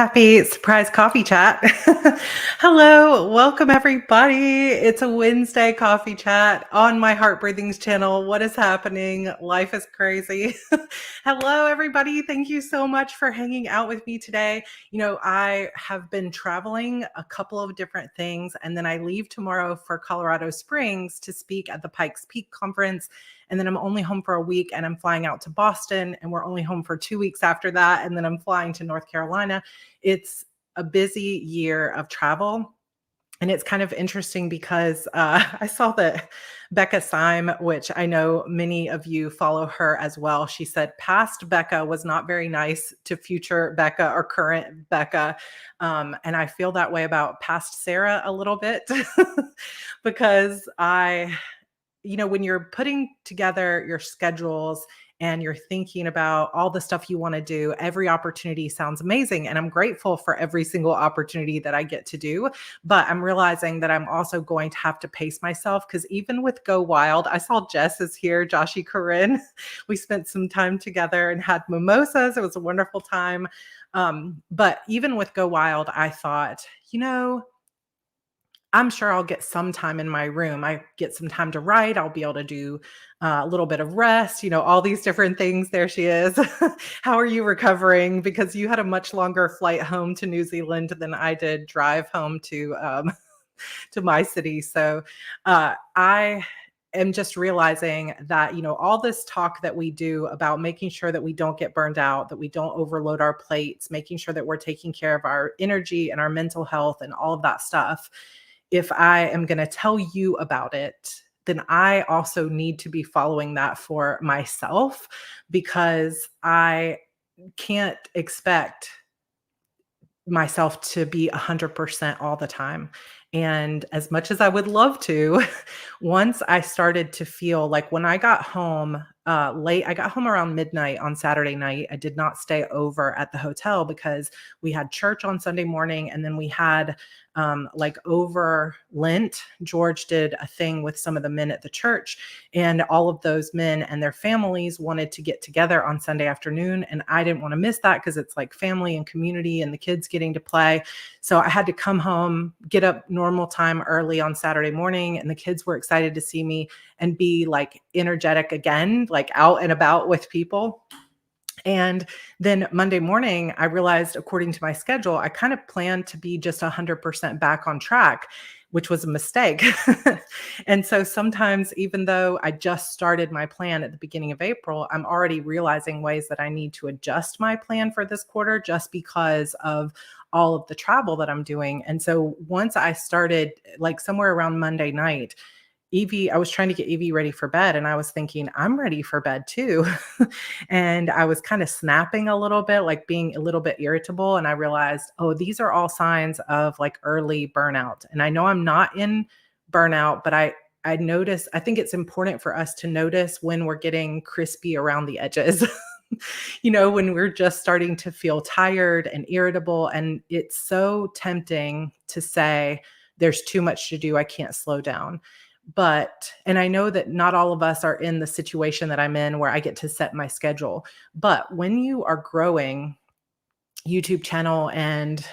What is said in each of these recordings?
Happy surprise coffee chat. Hello, welcome everybody. It's a Wednesday coffee chat on my Heart Breathings channel. What is happening? Life is crazy. Hello, everybody. Thank you so much for hanging out with me today. I have been traveling a couple of different things, and then I leave tomorrow for Colorado Springs to speak at the Pikes Peak conference. And then I'm only home for a week, and I'm flying out to Boston, and we're only home for 2 weeks after that. And then I'm flying to North Carolina. It's a busy year of travel. And it's kind of interesting because I saw that Becca Syme, which I know many of you follow her as well. She said past Becca was not very nice to future Becca or current Becca. And I feel that way about past Sarra a little bit because when you're putting together your schedules and you're thinking about all the stuff you want to do, every opportunity sounds amazing. And I'm grateful for every single opportunity that I get to do. But I'm realizing that I'm also going to have to pace myself because even with Go Wild, I saw Jess is here, Joshi Corinne. We spent some time together and had mimosas. It was a wonderful time. But even with Go Wild, I thought, I'm sure I'll get some time in my room. I get some time to write. I'll be able to do a little bit of rest, all these different things. There she is. How are you recovering? Because you had a much longer flight home to New Zealand than I did drive home to to my city. So I am just realizing that, all this talk that we do about making sure that we don't get burned out, that we don't overload our plates, making sure that we're taking care of our energy and our mental health and all of that stuff. If I am going to tell you about it, then I also need to be following that for myself because I can't expect myself to be 100% all the time. And as much as I would love to, once I started to feel like when I got home late, I got home around midnight on Saturday night. I did not stay over at the hotel because we had church on Sunday morning. And then we had over Lent, George did a thing with some of the men at the church, and all of those men and their families wanted to get together on Sunday afternoon. And I didn't want to miss that because it's like family and community and the kids getting to play. So I had to come home, get up normal time early on Saturday morning, and the kids were excited to see me and be like energetic again, like out and about with people. And then Monday morning, I realized, according to my schedule, I kind of planned to be just 100% back on track, which was a mistake. And so sometimes, even though I just started my plan at the beginning of April, I'm already realizing ways that I need to adjust my plan for this quarter just because of all of the travel that I'm doing. And so once I started, like somewhere around Monday night, Evie, I was trying to get Evie ready for bed, and I was thinking, I'm ready for bed too. And I was kind of snapping a little bit, like being a little bit irritable. And I realized, oh, these are all signs of like early burnout. And I know I'm not in burnout, but I notice, I think it's important for us to notice when we're getting crispy around the edges. When we're just starting to feel tired and irritable. And it's so tempting to say, there's too much to do, I can't slow down. And I know that not all of us are in the situation that I'm in where I get to set my schedule. But when you are growing YouTube channel and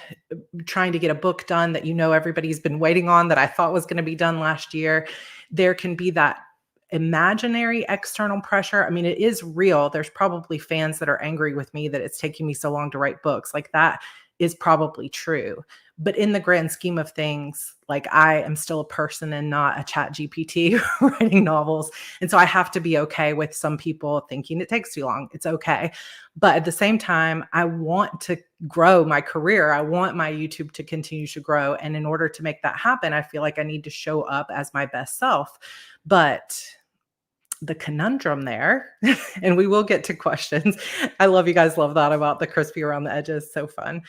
trying to get a book done that everybody's been waiting on, that I thought was going to be done last year, there can be that imaginary external pressure. I mean, it is real. There's probably fans that are angry with me that it's taking me so long to write books. Like, that is probably true. But in the grand scheme of things, like, I am still a person and not a chat GPT writing novels. And so I have to be okay with some people thinking it takes too long. It's okay. But at the same time, I want to grow my career. I want my YouTube to continue to grow. And in order to make that happen, I feel like I need to show up as my best self. But the conundrum there, and we will get to questions. I love you guys love that about the crispy around the edges. So fun.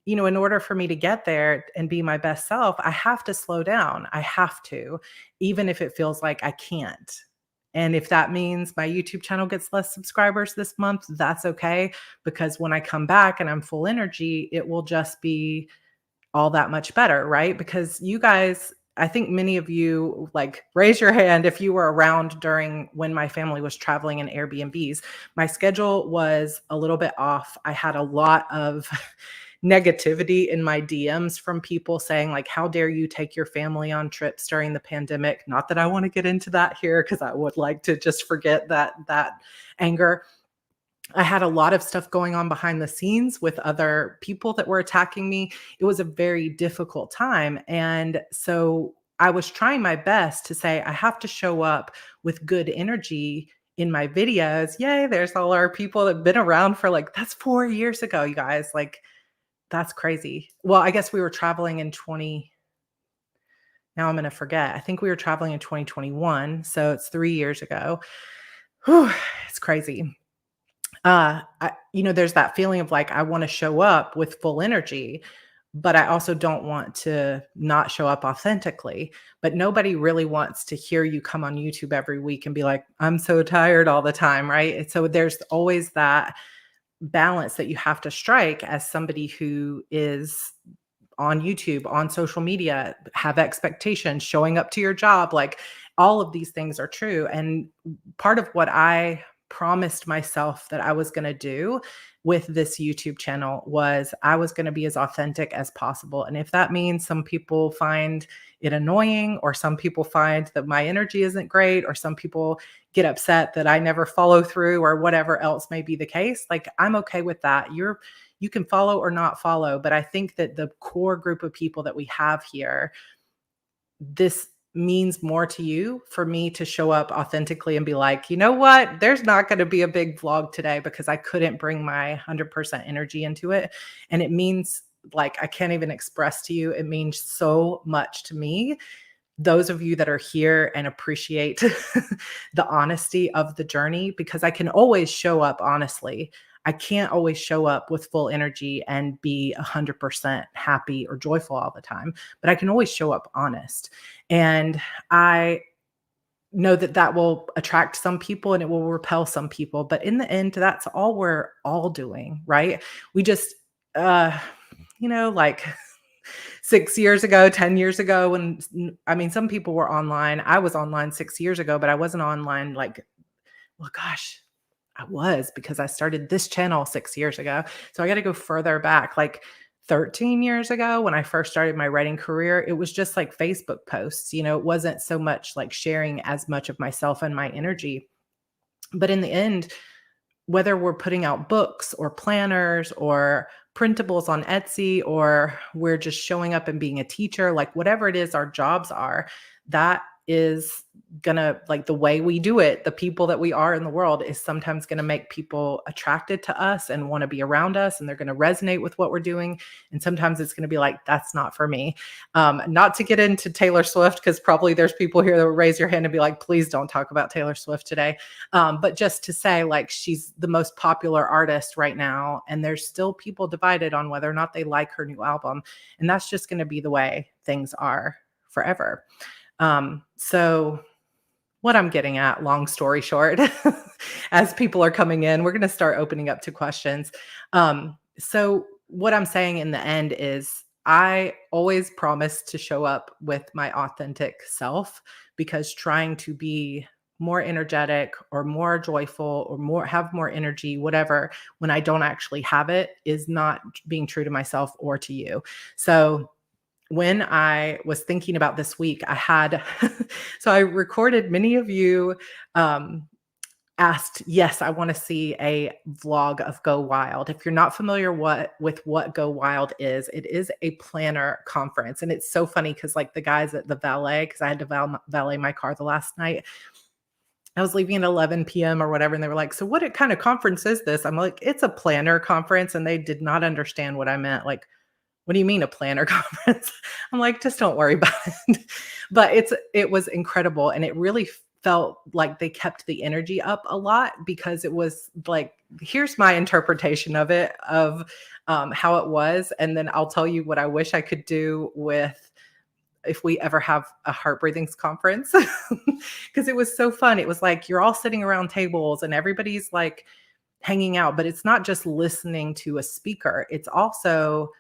In order for me to get there and be my best self, I have to slow down. I have to, even if it feels like I can't. And if that means my YouTube channel gets less subscribers this month, that's okay. Because when I come back and I'm full energy, it will just be all that much better, right? Because you guys, I think many of you, like, raise your hand if you were around during when my family was traveling in Airbnbs. My schedule was a little bit off. I had a lot of negativity in my DMs from people saying, like, how dare you take your family on trips during the pandemic? Not that I want to get into that here, because I would like to just forget that anger. I had a lot of stuff going on behind the scenes with other people that were attacking me. It was a very difficult time. And so I was trying my best to say, I have to show up with good energy in my videos. Yay, there's all our people that have been around for, like, that's 4 years ago, you guys. Like, that's crazy. Well, I guess we were traveling in 20. Now I'm going to forget. I think we were traveling in 2021. So it's 3 years ago. Whew, it's crazy. There's that feeling of, like, I want to show up with full energy, but I also don't want to not show up authentically. But nobody really wants to hear you come on YouTube every week and be like, I'm so tired all the time, right? And so there's always that balance that you have to strike as somebody who is on YouTube, on social media, have expectations, showing up to your job. Like, all of these things are true. And part of what I promised myself that I was going to do with this YouTube channel was I was going to be as authentic as possible. And if that means some people find it annoying, or some people find that my energy isn't great, or some people get upset that I never follow through, or whatever else may be the case, like, I'm okay with that. You can follow or not follow, but I think that the core group of people that we have here, this means more to you for me to show up authentically and be like, you know what? There's not going to be a big vlog today because I couldn't bring my 100% energy into it. And it means, like, I can't even express to you, it means so much to me. Those of you that are here and appreciate the honesty of the journey, because I can always show up honestly. I can't always show up with full energy and be 100% happy or joyful all the time, but I can always show up honest. And I know that that will attract some people and it will repel some people. But in the end, that's all we're all doing, right? We just, uh, like 6 years ago, 10 years ago, when, I mean, some people were online. I was online 6 years ago, but I wasn't online, like, well, gosh, I was, because I started this channel 6 years ago. So I got to go further back, like 13 years ago when I first started my writing career. It was just like Facebook posts. It wasn't so much like sharing as much of myself and my energy. But in the end, whether we're putting out books or planners or printables on Etsy, or we're just showing up and being a teacher, like, whatever it is our jobs are, that is gonna, like, the way we do it, the people that we are in the world, is sometimes gonna make people attracted to us and want to be around us, and they're gonna resonate with what we're doing. And sometimes it's gonna be like, that's not for me. Not to get into Taylor Swift, because probably there's people here that will raise your hand and be like, please don't talk about Taylor Swift today. But just to say, like, she's the most popular artist right now, and there's still people divided on whether or not they like her new album. And that's just going to be the way things are forever. So what I'm getting at, long story short, as people are coming in, we're going to start opening up to questions. So what I'm saying in the end is, I always promise to show up with my authentic self, because trying to be more energetic or more joyful or have more energy, whatever, when I don't actually have it, is not being true to myself or to you. So when I was thinking about this week, I had, so I recorded, many of you asked, yes, I want to see a vlog of Go Wild. If you're not familiar with what Go Wild is, it is a planner conference. And it's so funny because, like, the guys at the valet, because I had to valet my car the last night, I was leaving at 11 p.m. or whatever, and they were like, so what kind of conference is this? I'm like, it's a planner conference. And they did not understand what I meant. Like, what do you mean a planner conference? I'm like, just don't worry about it. But it was incredible. And it really felt like they kept the energy up a lot, because it was like, here's my interpretation of it, of how it was. And then I'll tell you what I wish I could do with, if we ever have a Heart Breathings conference, because it was so fun. It was like, you're all sitting around tables and everybody's like hanging out, but it's not just listening to a speaker. It's also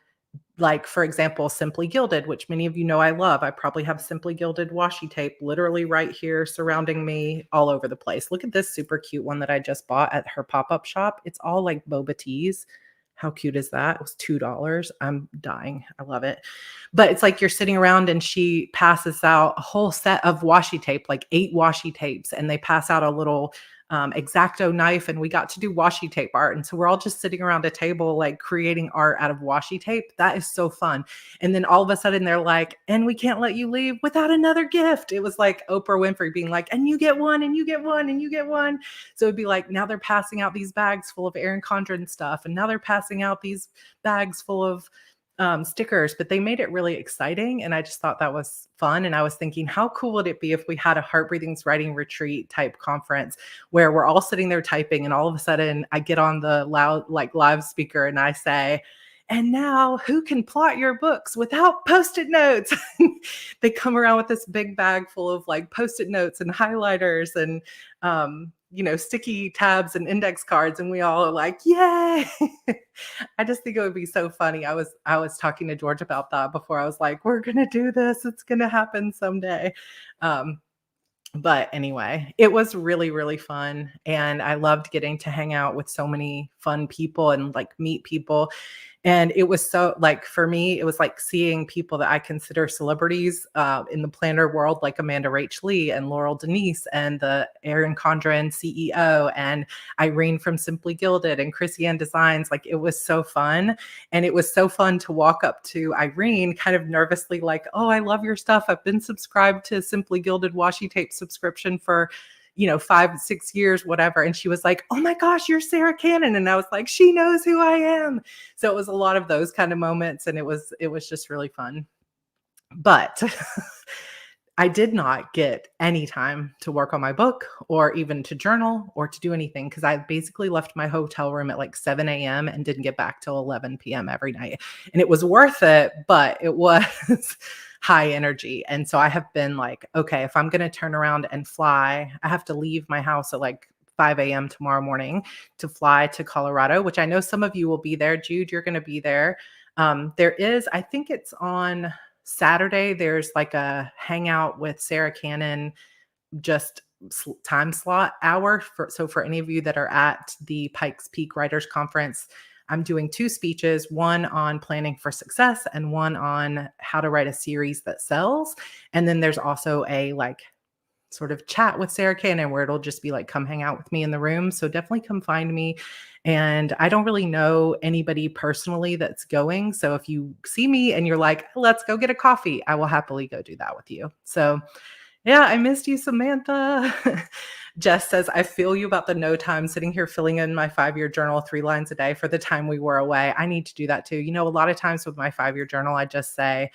like, for example, Simply Gilded, which many of you know I love. I probably have Simply Gilded washi tape literally right here surrounding me all over the place. Look at this super cute one that I just bought at her pop-up shop. It's all like boba teas. How cute is that? It was $2. I'm dying. I love it. But it's like you're sitting around and she passes out a whole set of washi tape, like 8 washi tapes, and they pass out a little X-Acto knife, and we got to do washi tape art. And so we're all just sitting around a table, like creating art out of washi tape. That is so fun. And then all of a sudden they're like, and we can't let you leave without another gift. It was like Oprah Winfrey being like, and you get one, and you get one, and you get one. So it'd be like, now they're passing out these bags full of Erin Condren stuff. And now they're passing out these bags full of stickers, but they made it really exciting. And I just thought that was fun. And I was thinking, how cool would it be if we had a Heart Breathings writing retreat type conference where we're all sitting there typing, and all of a sudden I get on the loud, like live speaker, and I say, and now who can plot your books without post-it notes? They come around with this big bag full of like post-it notes and highlighters and, sticky tabs and index cards. And we all are like, yay. I just think it would be so funny. I was talking to George about that before. I was like, we're going to do this. It's going to happen someday. But anyway, it was really, really fun. And I loved getting to hang out with so many fun people and like meet people. And it was so, like, for me, it was like seeing people that I consider celebrities in the planner world, like Amanda Rach Lee and Laurel Denise and the Erin Condren CEO and Irene from Simply Gilded and Chrissy Ann Designs. Like, it was so fun. And it was so fun to walk up to Irene kind of nervously like, oh, I love your stuff. I've been subscribed to Simply Gilded washi tape subscription for 5, 6 years, whatever. And she was like, oh my gosh, you're Sarra Cannon. And I was like, she knows who I am. So it was a lot of those kind of moments. And it was just really fun. But I did not get any time to work on my book or even to journal or to do anything, because I basically left my hotel room at like 7 a.m. and didn't get back till 11 p.m. every night. And it was worth it, but it was high energy. And so I have been like, okay, if I'm going to turn around and fly, I have to leave my house at like 5 a.m. tomorrow morning to fly to Colorado, which I know some of you will be there. Jude, you're going to be there. There is, I think it's on Saturday, there's like a hangout with Sarra Cannon, just time slot hour. For any of you that are at the Pikes Peak Writers Conference, I'm doing 2 speeches, one on planning for success and one on how to write a series that sells. And then there's also a like sort of chat with Sarra Cannon where it'll just be like, come hang out with me in the room. So definitely come find me. And I don't really know anybody personally that's going. So if you see me and you're like, let's go get a coffee, I will happily go do that with you. So yeah, I missed you, Samantha. Jess says, I feel you about the no time, sitting here filling in my 5-year journal 3 lines a day for the time we were away. I need to do that too. A lot of times with my 5-year journal, I just say,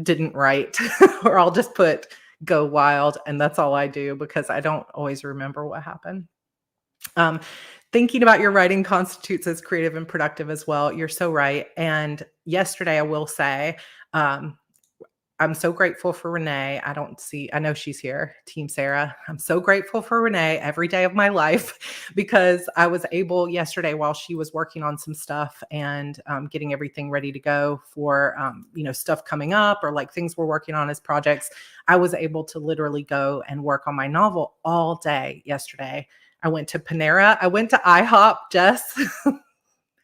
didn't write, or I'll just put go wild. And that's all I do because I don't always remember what happened. Thinking about your writing constitutes as creative and productive as well. You're so right. And yesterday, I will say, I'm so grateful for Renee. I know she's here, Team Sarah. I'm so grateful for Renee every day of my life because I was able yesterday while she was working on some stuff and getting everything ready to go for, stuff coming up or like things we're working on as projects. I was able to literally go and work on my novel all day yesterday. I went to Panera. I went to IHOP, Jess.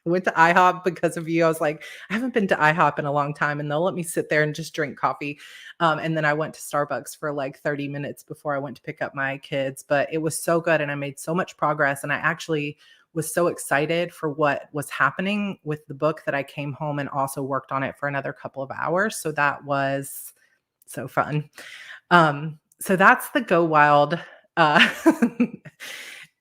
I went to IHOP because of you. I was like, I haven't been to IHOP in a long time, and they'll let me sit there and just drink coffee. And then I went to Starbucks for like 30 minutes before I went to pick up my kids. But it was so good, and I made so much progress. And I actually was so excited for what was happening with the book that I came home and also worked on it for another couple of hours. So that was so fun. So that's the Go Wild.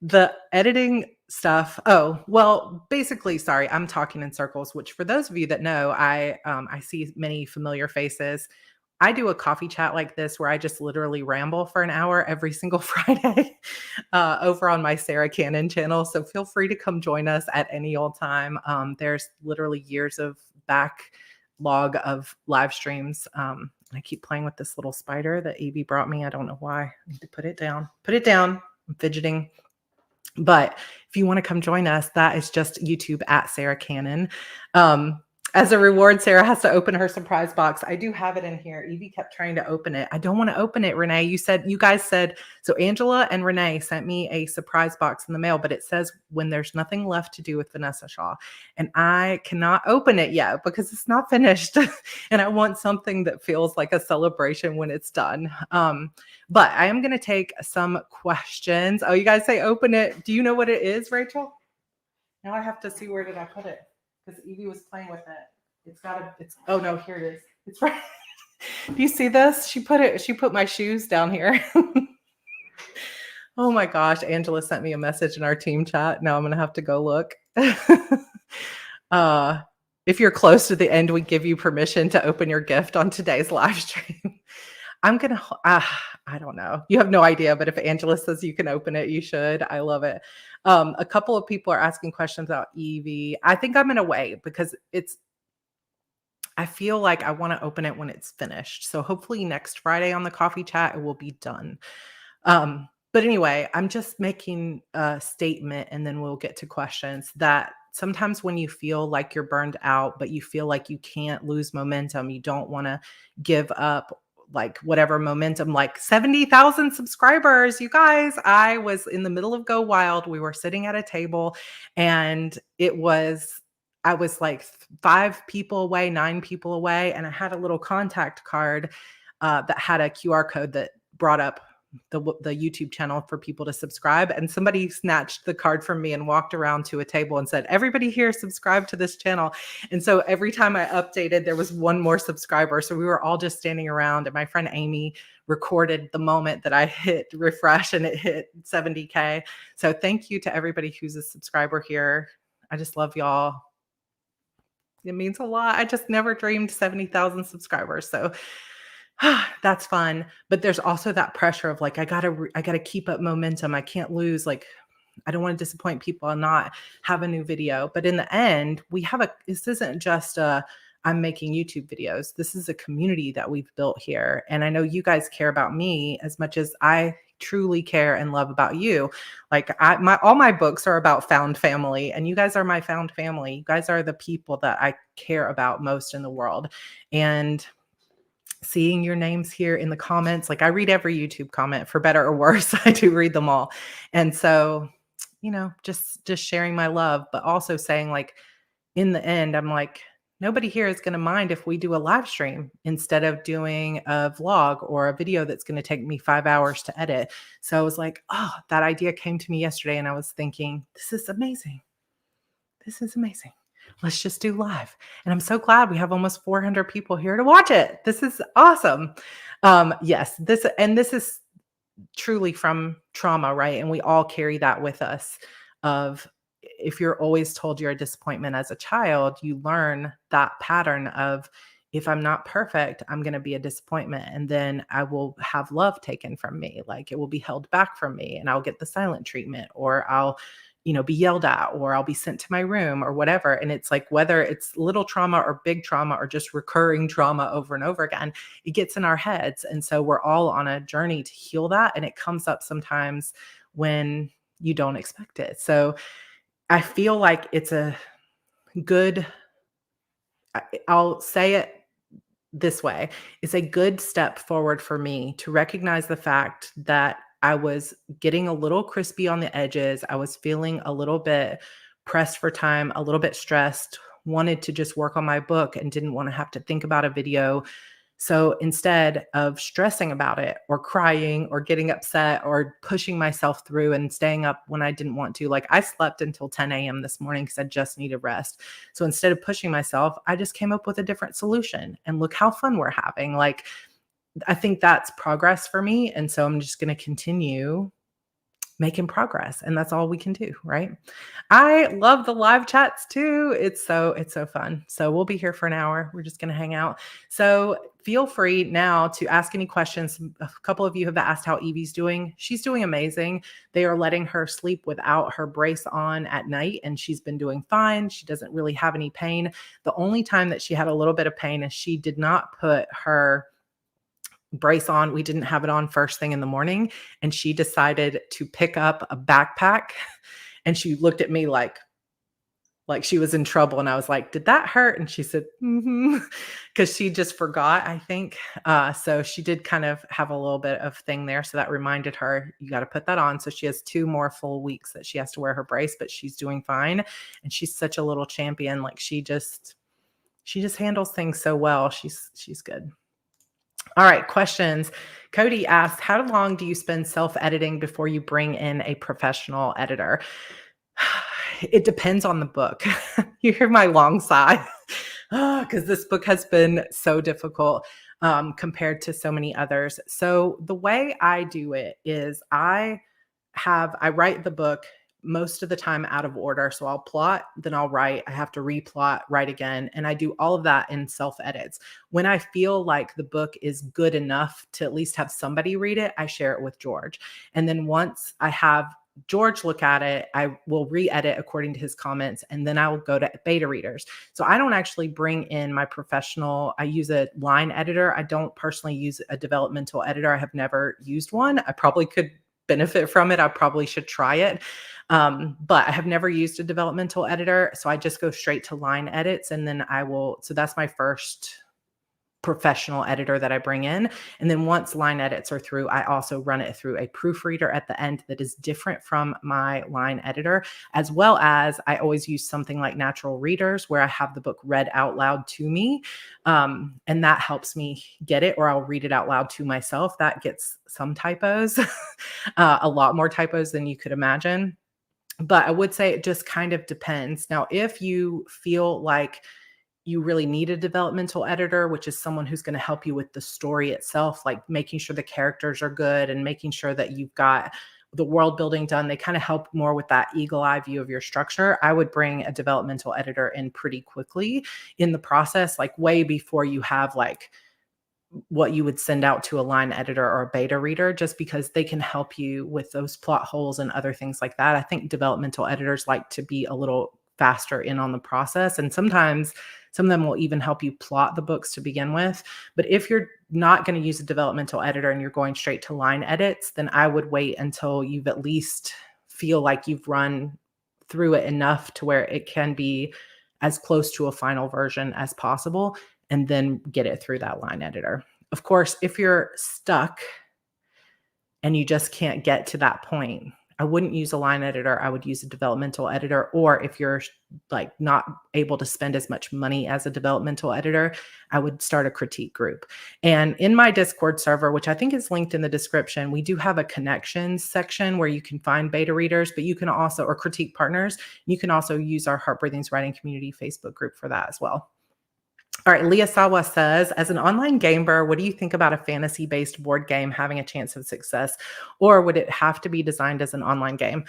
The editing stuff. Oh, well, basically, sorry, I'm talking in circles, which for those of you that know, I see many familiar faces. I do a coffee chat like this where I just literally ramble for an hour every single Friday over on my Sarra Cannon channel. So feel free to come join us at any old time. There's literally years of backlog of live streams. I keep playing with this little spider that Evie brought me. I don't know why. I need to put it down. Put it down. I'm fidgeting. But if you want to come join us, that is just YouTube at Sarra Cannon. As a reward, Sarah has to open her surprise box. I do have it in here. Evie kept trying to open it. I don't want to open it, Renee. You guys said, so Angela and Renee sent me a surprise box in the mail, but it says when there's nothing left to do with Vanessa Shaw. And I cannot open it yet because it's not finished. And I want something that feels like a celebration when it's done. But I am going to take some questions. Oh, you guys say open it. Do you know what it is, Rachel? Now I have to see, where did I put it? Because Evie was playing with it. Oh no, here it is. It's right. Do you see this? She put my shoes down here. Oh my gosh, Angela sent me a message in our team chat. Now I'm gonna have to go look. If you're close to the end, we give you permission to open your gift on today's live stream. I'm gonna, I don't know. You have no idea, but if Angela says you can open it, you should. I love it. A couple of people are asking questions about Evie. I think I'm gonna wait because I feel like I want to open it when it's finished. So hopefully next Friday on the coffee chat, it will be done. But anyway, I'm just making a statement and then we'll get to questions that sometimes when you feel like you're burned out, but you feel like you can't lose momentum, you don't want to give up like whatever momentum, like 70,000 subscribers. You guys, I was in the middle of Go Wild. We were sitting at a table and I was like 5 people away, 9 people away. And I had a little contact card that had a QR code that brought up the YouTube channel for people to subscribe. And somebody snatched the card from me and walked around to a table and said, everybody here subscribe to this channel. And so every time I updated, there was one more subscriber. So we were all just standing around and my friend Amy recorded the moment that I hit refresh and it hit 70K. So thank you to everybody who's a subscriber here. I just love y'all. It means a lot. I just never dreamed 70,000 subscribers. So that's fun. But there's also that pressure of like, I gotta keep up momentum. I can't lose. Like, I don't want to disappoint people and not have a new video. But in the end, this isn't just I'm making YouTube videos. This is a community that we've built here. And I know you guys care about me as much as I truly care and love about you. Like all my books are about found family and you guys are my found family. You guys are the people that I care about most in the world. And seeing your names here in the comments, like I read every YouTube comment for better or worse. I do read them all. And so, just sharing my love, but also saying like, in the end, I'm like, nobody here is going to mind if we do a live stream instead of doing a vlog or a video that's going to take me 5 hours to edit. So I was like, oh, that idea came to me yesterday. And I was thinking, this is amazing. This is amazing. Let's just do live. And I'm so glad we have almost 400 people here to watch it. This is awesome. Yes, this is truly from trauma, right? And we all carry that with us of if you're always told you're a disappointment as a child, you learn that pattern of if I'm not perfect, I'm going to be a disappointment. And then I will have love taken from me. Like it will be held back from me and I'll get the silent treatment or I'll be yelled at or I'll be sent to my room or whatever. And it's like, whether it's little trauma or big trauma or just recurring trauma over and over again, it gets in our heads. And so we're all on a journey to heal that. And it comes up sometimes when you don't expect it. So I feel like it's I'll say it this way. It's a good step forward for me to recognize the fact that I was getting a little crispy on the edges. I was feeling a little bit pressed for time, a little bit stressed, wanted to just work on my book and didn't want to have to think about a video. So instead of stressing about it or crying or getting upset or pushing myself through and staying up when I didn't want to, like I slept until 10 a.m. this morning because I just needed rest. So instead of pushing myself, I just came up with a different solution and look how fun we're having. Like, I think that's progress for me. And so I'm just going to continue making progress. And that's all we can do, right? I love the live chats too. It's so fun. So we'll be here for an hour. We're just going to hang out. So feel free now to ask any questions. A couple of you have asked how Evie's doing. She's doing amazing. They are letting her sleep without her brace on at night, and she's been doing fine. She doesn't really have any pain. The only time that she had a little bit of pain is she did not put her brace on. We didn't have it on first thing in the morning. And she decided to pick up a backpack. And she looked at me like, like she was in trouble, and I was like, "Did that hurt?" And she said, "Mhm," because she just forgot, I think. So she did kind of have a little bit of thing there, so that reminded her, "You gotta put that on." So she has 2 more full weeks that she has to wear her brace, but she's doing fine, and she's such a little champion, like, she just handles things so well. She's good. All right, questions. Cody asked, "How long do you spend self-editing before you bring in a professional editor?" It depends on the book. You hear my long sigh because this book has been so difficult compared to so many others. So the way I do it is I write the book most of the time out of order. So I'll plot, then I'll write. I have to replot, write again. And I do all of that in self edits. When I feel like the book is good enough to at least have somebody read it, I share it with George. And then once I have George look at it, I will re-edit according to his comments, and then I will go to beta readers. So I don't actually bring in my professional. I use a line editor. I don't personally use a developmental editor. I have never used one. I probably could benefit from it. I probably should try it. But I have never used a developmental editor. So I just go straight to line edits, and then so that's my first professional editor that I bring in. And then once line edits are through, I also run it through a proofreader at the end that is different from my line editor, as well as I always use something like natural readers where I have the book read out loud to me. And that helps me get it, or I'll read it out loud to myself. That gets some typos, a lot more typos than you could imagine. But I would say it just kind of depends. Now, if you feel like you really need a developmental editor, which is someone who's going to help you with the story itself, like making sure the characters are good and making sure that you've got the world building done. They kind of help more with that eagle eye view of your structure. I would bring a developmental editor in pretty quickly in the process, like way before you have like what you would send out to a line editor or a beta reader, just because they can help you with those plot holes and other things like that. I think developmental editors like to be a little faster in on the process. And sometimes some of them will even help you plot the books to begin with. But if you're not going to use a developmental editor and you're going straight to line edits, then I would wait until you've at least feel like you've run through it enough to where it can be as close to a final version as possible, and then get it through that line editor. Of course, if you're stuck and you just can't get to that point, I wouldn't use a line editor. I would use a developmental editor. Or if you're like not able to spend as much money as a developmental editor, I would start a critique group. And in my Discord server, which I think is linked in the description, we do have a connections section where you can find beta readers, but you can also, or critique partners, you can also use our Heart Breathings Writing Community Facebook group for that as well. All right, Leah Sawa says, as an online gamer, what do you think about a fantasy-based board game having a chance of success, or would it have to be designed as an online game?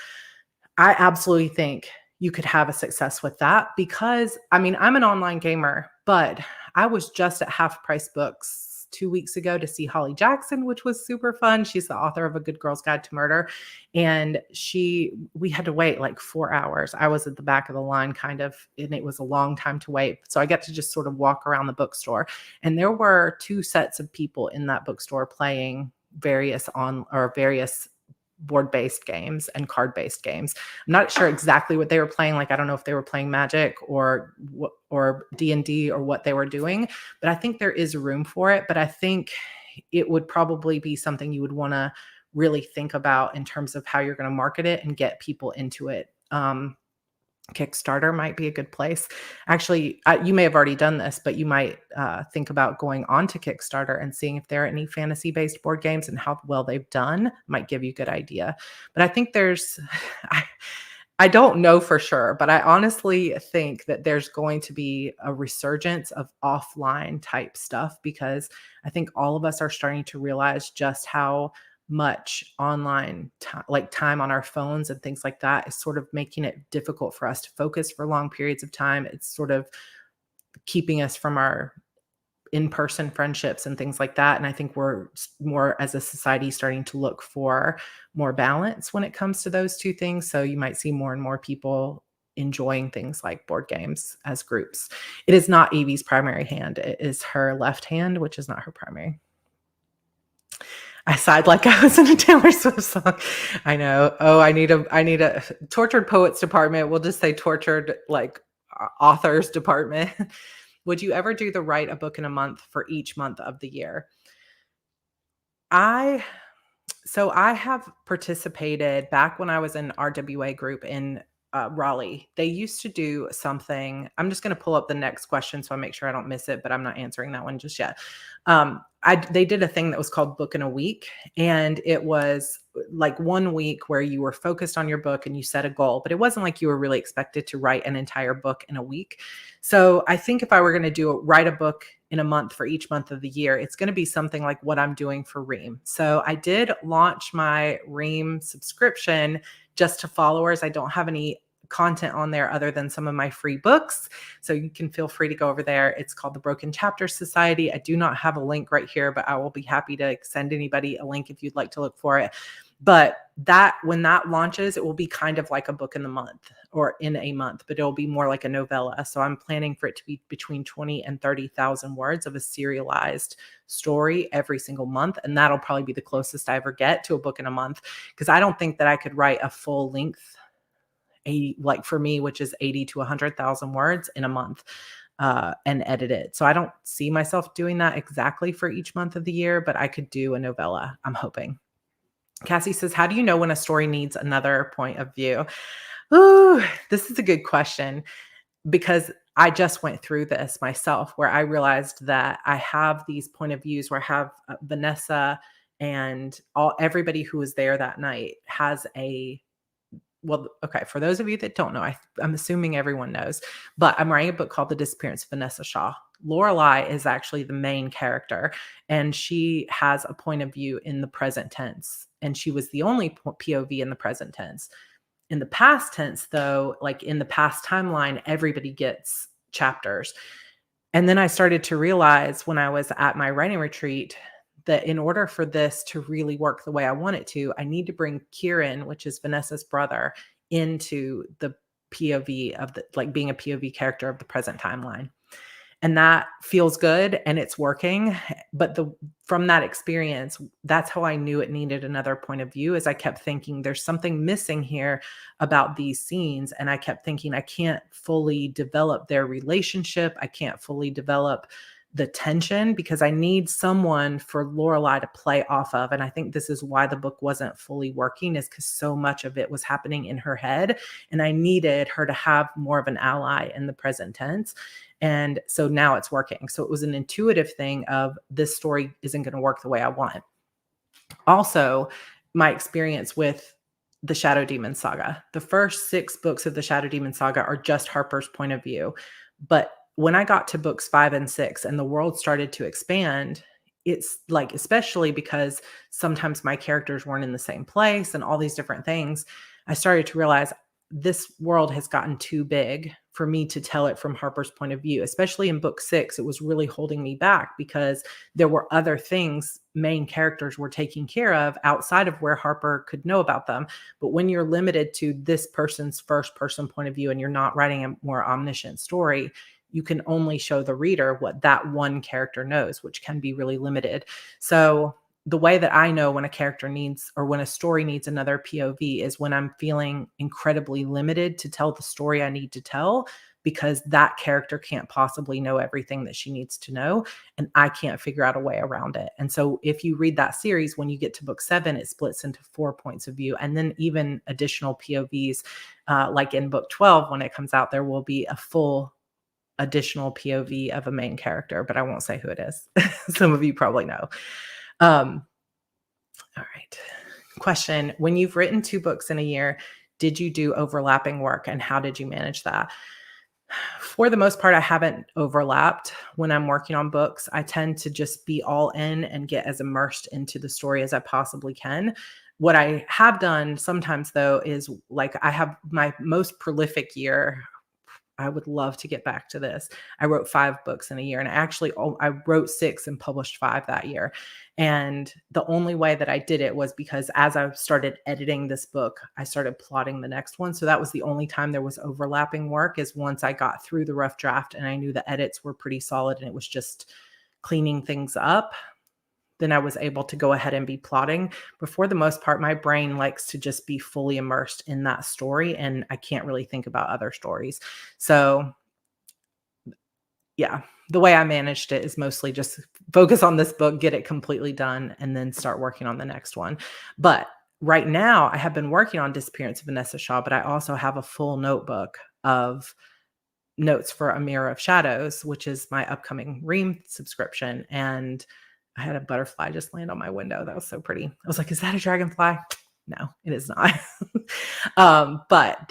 I absolutely think you could have a success with that because, I mean, I'm an online gamer, but I was just at Half Price Books 2 weeks ago to see Holly Jackson, which was super fun. She's the author of A Good Girl's Guide to Murder. And we had to wait like 4 hours. I was at the back of the line kind of, and it was a long time to wait. So I got to just sort of walk around the bookstore. And there were 2 sets of people in that bookstore playing various board-based games and card-based games. I'm not sure exactly what they were playing. Like, I don't know if they were playing Magic or D&D or what they were doing, but I think there is room for it. But I think it would probably be something you would want to really think about in terms of how you're going to market it and get people into it. Kickstarter might be a good place. Actually, you may have already done this, but you might think about going on to Kickstarter and seeing if there are any fantasy-based board games and how well they've done. Might give you a good idea. But I think I don't know for sure, but I honestly think that there's going to be a resurgence of offline type stuff because I think all of us are starting to realize just how much online time on our phones and things like that is sort of making it difficult for us to focus for long periods of time. It's sort of keeping us from our in-person friendships and things like that. And I think we're more as a society starting to look for more balance when it comes to those 2 things. So you might see more and more people enjoying things like board games as groups. It is not Evie's primary hand. It is her left hand, which is not her primary. I sighed like I was in a Taylor Swift song. I know. Oh, I need a tortured poets department. We'll just say tortured like authors department. Would you ever do the write a book in a month for each month of the year? I So I have participated back when I was in RWA group in Raleigh. They used to do something. I'm just going to pull up the next question so I make sure I don't miss it, but I'm not answering that one just yet. They did a thing that was called Book in a Week, and it was like 1 week where you were focused on your book and you set a goal, but it wasn't like you were really expected to write an entire book in a week. So I think if I were going to write a book in a month for each month of the year, it's going to be something like what I'm doing for Ream. So I did launch my Ream subscription just to followers. I don't have any content on there other than some of my free books. So you can feel free to go over there. It's called the Broken Chapter Society. I do not have a link right here, but I will be happy to send anybody a link if you'd like to look for it. But that when that launches, it will be kind of like a book in the month or in a month, but it'll be more like a novella. So I'm planning for it to be between 20 and 30,000 words of a serialized story every single month. And that'll probably be the closest I ever get to a book in a month, because I don't think that I could write a full length, like for me, which is 80 to 100,000 words in a month. And edit it. So I don't see myself doing that exactly for each month of the year, but I could do a novella, I'm hoping. Cassie says, how do you know when a story needs another point of view? Ooh, this is a good question, because I just went through this myself where I realized that I have these point of views where I have Vanessa and everybody who was there that night has okay, for those of you that don't know, I'm assuming everyone knows, but I'm writing a book called The Disappearance of Vanessa Shaw. Lorelai is actually the main character, and she has a point of view in the present tense, and she was the only POV in the present tense. In the past tense, though, like in the past timeline, everybody gets chapters. And then I started to realize when I was at my writing retreat that in order for this to really work the way I want it to, I need to bring Kieran, which is Vanessa's brother, into the POV of like being a POV character of the present timeline. And that feels good and it's working. But from that experience, that's how I knew it needed another point of view, as I kept thinking there's something missing here about these scenes. And I kept thinking I can't fully develop their relationship. I can't fully develop the tension because I need someone for Lorelai to play off of. And I think this is why the book wasn't fully working, is because so much of it was happening in her head. And I needed her to have more of an ally in the present tense. And so now it's working. So it was an intuitive thing of this story isn't going to work the way I want. Also, my experience with the Shadow Demon saga. The first 6 books of the Shadow Demon saga are just Harper's point of view. But when I got to books 5 and 6 and the world started to expand, it's like, especially because sometimes my characters weren't in the same place and all these different things, I started to realize this world has gotten too big for me to tell it from Harper's point of view. Especially in book 6, it was really holding me back because there were other things main characters were taking care of outside of where Harper could know about them. But when you're limited to this person's first person point of view and you're not writing a more omniscient story, you can only show the reader what that one character knows, which can be really limited. So the way that I know when a character needs, or when a story needs another POV, is when I'm feeling incredibly limited to tell the story I need to tell, because that character can't possibly know everything that she needs to know, and I can't figure out a way around it. And so if you read that series, when you get to book 7, it splits into 4 points of view, and then even additional POVs, like in book 12, when it comes out, there will be a full additional POV of a main character, but I won't say who it is. Some of you probably know. All right. Question. When you've written 2 books in a year, did you do overlapping work, and how did you manage that? For the most part, I haven't overlapped when I'm working on books. I tend to just be all in and get as immersed into the story as I possibly can. What I have done sometimes, though, is like I have my most prolific year. I would love to get back to this. I wrote 5 books in a year, and I wrote 6 and published 5 that year. And the only way that I did it was because as I started editing this book, I started plotting the next one. So that was the only time there was overlapping work, is once I got through the rough draft and I knew the edits were pretty solid and it was just cleaning things up. then I was able to go ahead and be plotting. But for the most part, my brain likes to just be fully immersed in that story, and I can't really think about other stories. So, yeah, the way I managed it is mostly just focus on this book, get it completely done, and then start working on the next one. But right now, I have been working on Disappearance of Vanessa Shaw, but I also have a full notebook of notes for A Mirror of Shadows, which is my upcoming Ream subscription. And I had a butterfly just land on my window. That was so pretty. I was like, is that a dragonfly? No, it is not. But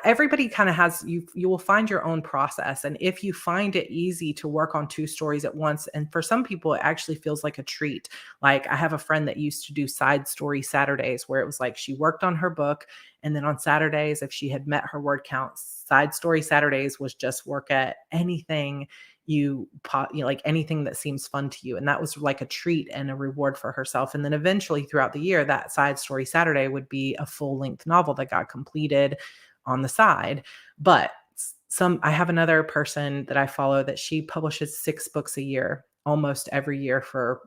everybody kind of has, you will find your own process. And if you find it easy to work on two stories at once, and for some people, it actually feels like a treat. Like I have a friend that used to do side story Saturdays where it was like she worked on her book. And then on Saturdays, if she had met her word count, side story Saturdays was just work at anything like anything that seems fun to you. And that was like a treat and a reward for herself. And then eventually throughout the year, that side story Saturday would be a full length novel that got completed on the side. But I have another person that I follow that she publishes 6 books a year, almost every year for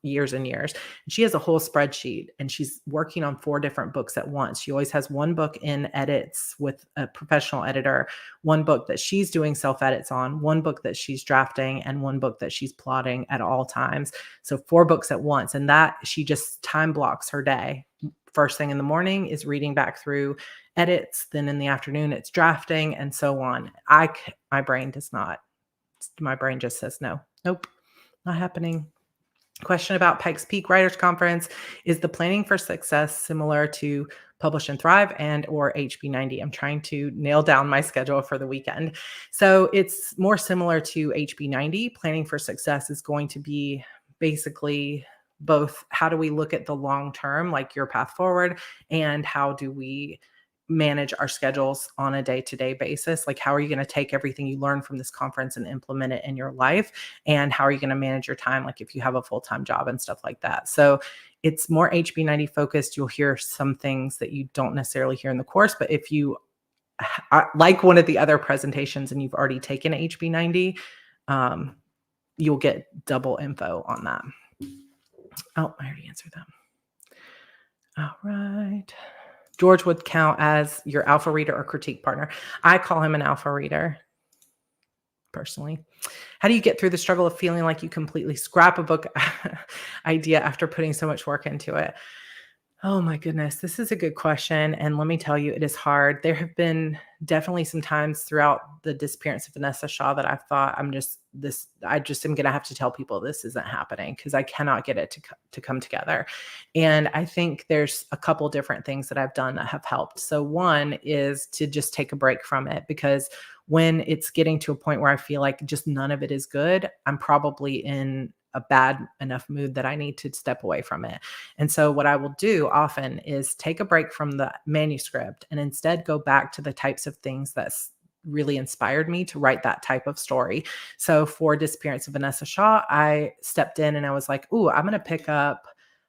years and years. And she has a whole spreadsheet and she's working on 4 different books at once. She always has one book in edits with a professional editor, one book that she's doing self-edits on, one book that she's drafting, and one book that she's plotting at all times. So 4 books at once. And that she just time blocks her day. First thing in the morning is reading back through edits. Then in the afternoon, it's drafting and so on. My brain just says, no, nope, not happening. Question about Pikes Peak Writers Conference. Is the planning for success similar to Publish and Thrive and or HB90? I'm trying to nail down my schedule for the weekend. So it's more similar to HB90. Planning for success is going to be basically both how do we look at the long term, like your path forward, and how do we manage our schedules on a day-to-day basis. Like, how are you going to take everything you learn from this conference and implement it in your life? And how are you going to manage your time? Like if you have a full-time job and stuff like that. So it's more HB90 focused. You'll hear some things that you don't necessarily hear in the course, but if you like one of the other presentations and you've already taken HB90, you'll get double info on that. Oh, I already answered that. All right. George would count as your alpha reader or critique partner. I call him an alpha reader, personally. How do you get through the struggle of feeling like you completely scrap a book idea after putting so much work into it? Oh my goodness, this is a good question. And let me tell you, it is hard. There have been definitely some times throughout the Disappearance of Vanessa Shaw that I've thought I just am going to have to tell people this isn't happening because I cannot get it to come together. And I think there's a couple different things that I've done that have helped. So one is to just take a break from it, because when it's getting to a point where I feel like just none of it is good, I'm probably in a bad enough mood that I need to step away from it. And so what I will do often is take a break from the manuscript and instead go back to the types of things that's really inspired me to write that type of story. So for Disappearance of Vanessa Shaw, I stepped in and I was like, ooh, I'm going to pick up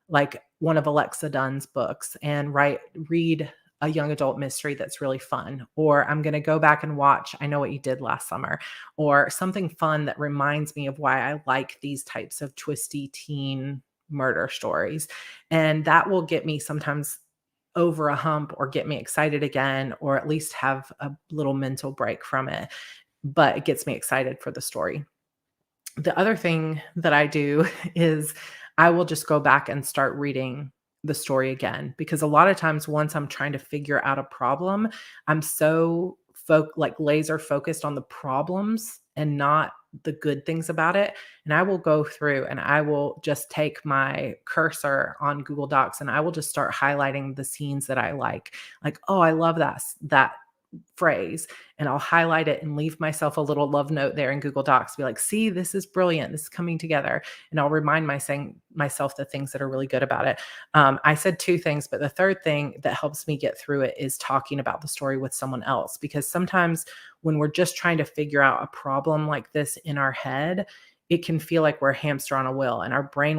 like one of Alexa Dunn's books and read a young adult mystery that's really fun. Or I'm going to go back and watch I Know What You Did Last Summer, or something fun that reminds me of why I like these types of twisty teen murder stories. And that will get me sometimes over a hump or get me excited again, or at least have a little mental break from it. But it gets me excited for the story. The other thing that I do is I will just go back and start reading the story again, because a lot of times once I'm trying to figure out a problem, I'm so laser focused on the problems and not the good things about it. And I will go through and I will just take my cursor on Google Docs and I will just start highlighting the scenes that I like, oh, I love that phrase, and I'll highlight it and leave myself a little love note there in Google Docs, be like, see, this is brilliant. This is coming together. And I'll remind myself the things that are really good about it. I said 2 things, but the third thing that helps me get through it is talking about the story with someone else, because sometimes when we're just trying to figure out a problem like this in our head, it can feel like we're a hamster on a wheel, and our brain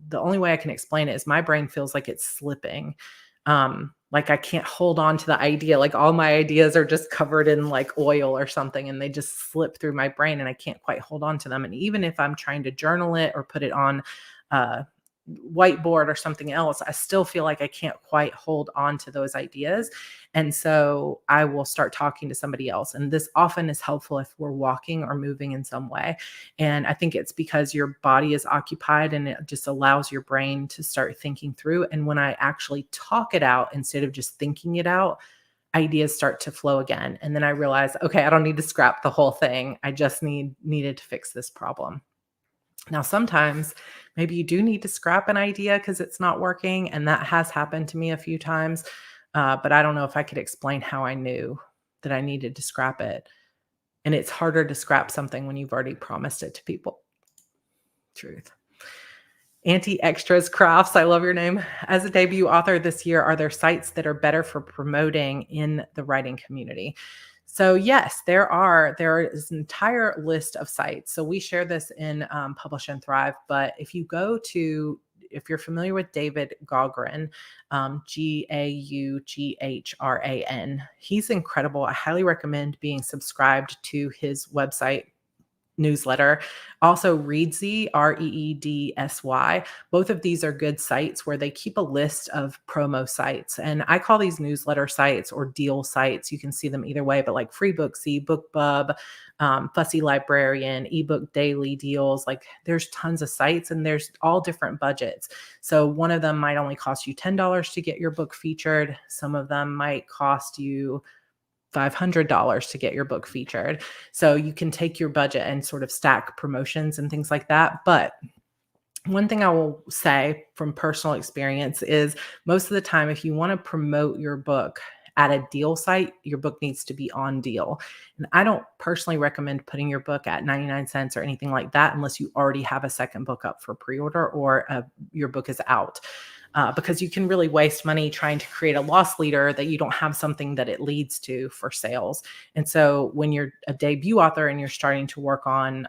the only way I can explain it is my brain feels like it's slipping. Like I can't hold on to the idea. Like all my ideas are just covered in like oil or something, and they just slip through my brain and I can't quite hold on to them. And even if I'm trying to journal it or put it on whiteboard or something else, I still feel like I can't quite hold on to those ideas. And so I will start talking to somebody else. And this often is helpful if we're walking or moving in some way. And I think it's because your body is occupied and it just allows your brain to start thinking through. And when I actually talk it out instead of just thinking it out, ideas start to flow again. And then I realize, okay, I don't need to scrap the whole thing. I just needed to fix this problem. Now, sometimes maybe you do need to scrap an idea because it's not working. And that has happened to me a few times. But I don't know if I could explain how I knew that I needed to scrap it. And it's harder to scrap something when you've already promised it to people. Truth. Anti-Extras Crafts, I love your name. As a debut author this year, are there sites that are better for promoting in the writing community? So yes, there are. There is an entire list of sites. So we share this in Publish and Thrive. But if you're familiar with David Gaughran, Gaughran, he's incredible. I highly recommend being subscribed to his website newsletter. Also Reedsy, Reedsy. Both of these are good sites where they keep a list of promo sites. And I call these newsletter sites or deal sites. You can see them either way, but like FreeBooksy, BookBub, Fussy Librarian, ebook daily deals. Like there's tons of sites and there's all different budgets. So one of them might only cost you $10 to get your book featured. Some of them might cost you $500 to get your book featured. So you can take your budget and sort of stack promotions and things like that. But one thing I will say from personal experience is most of the time, if you want to promote your book at a deal site, your book needs to be on deal. And I don't personally recommend putting your book at 99 cents or anything like that unless you already have a second book up for pre-order or your book is out. Because you can really waste money trying to create a loss leader that you don't have something that it leads to for sales. And so when you're a debut author and you're starting to work on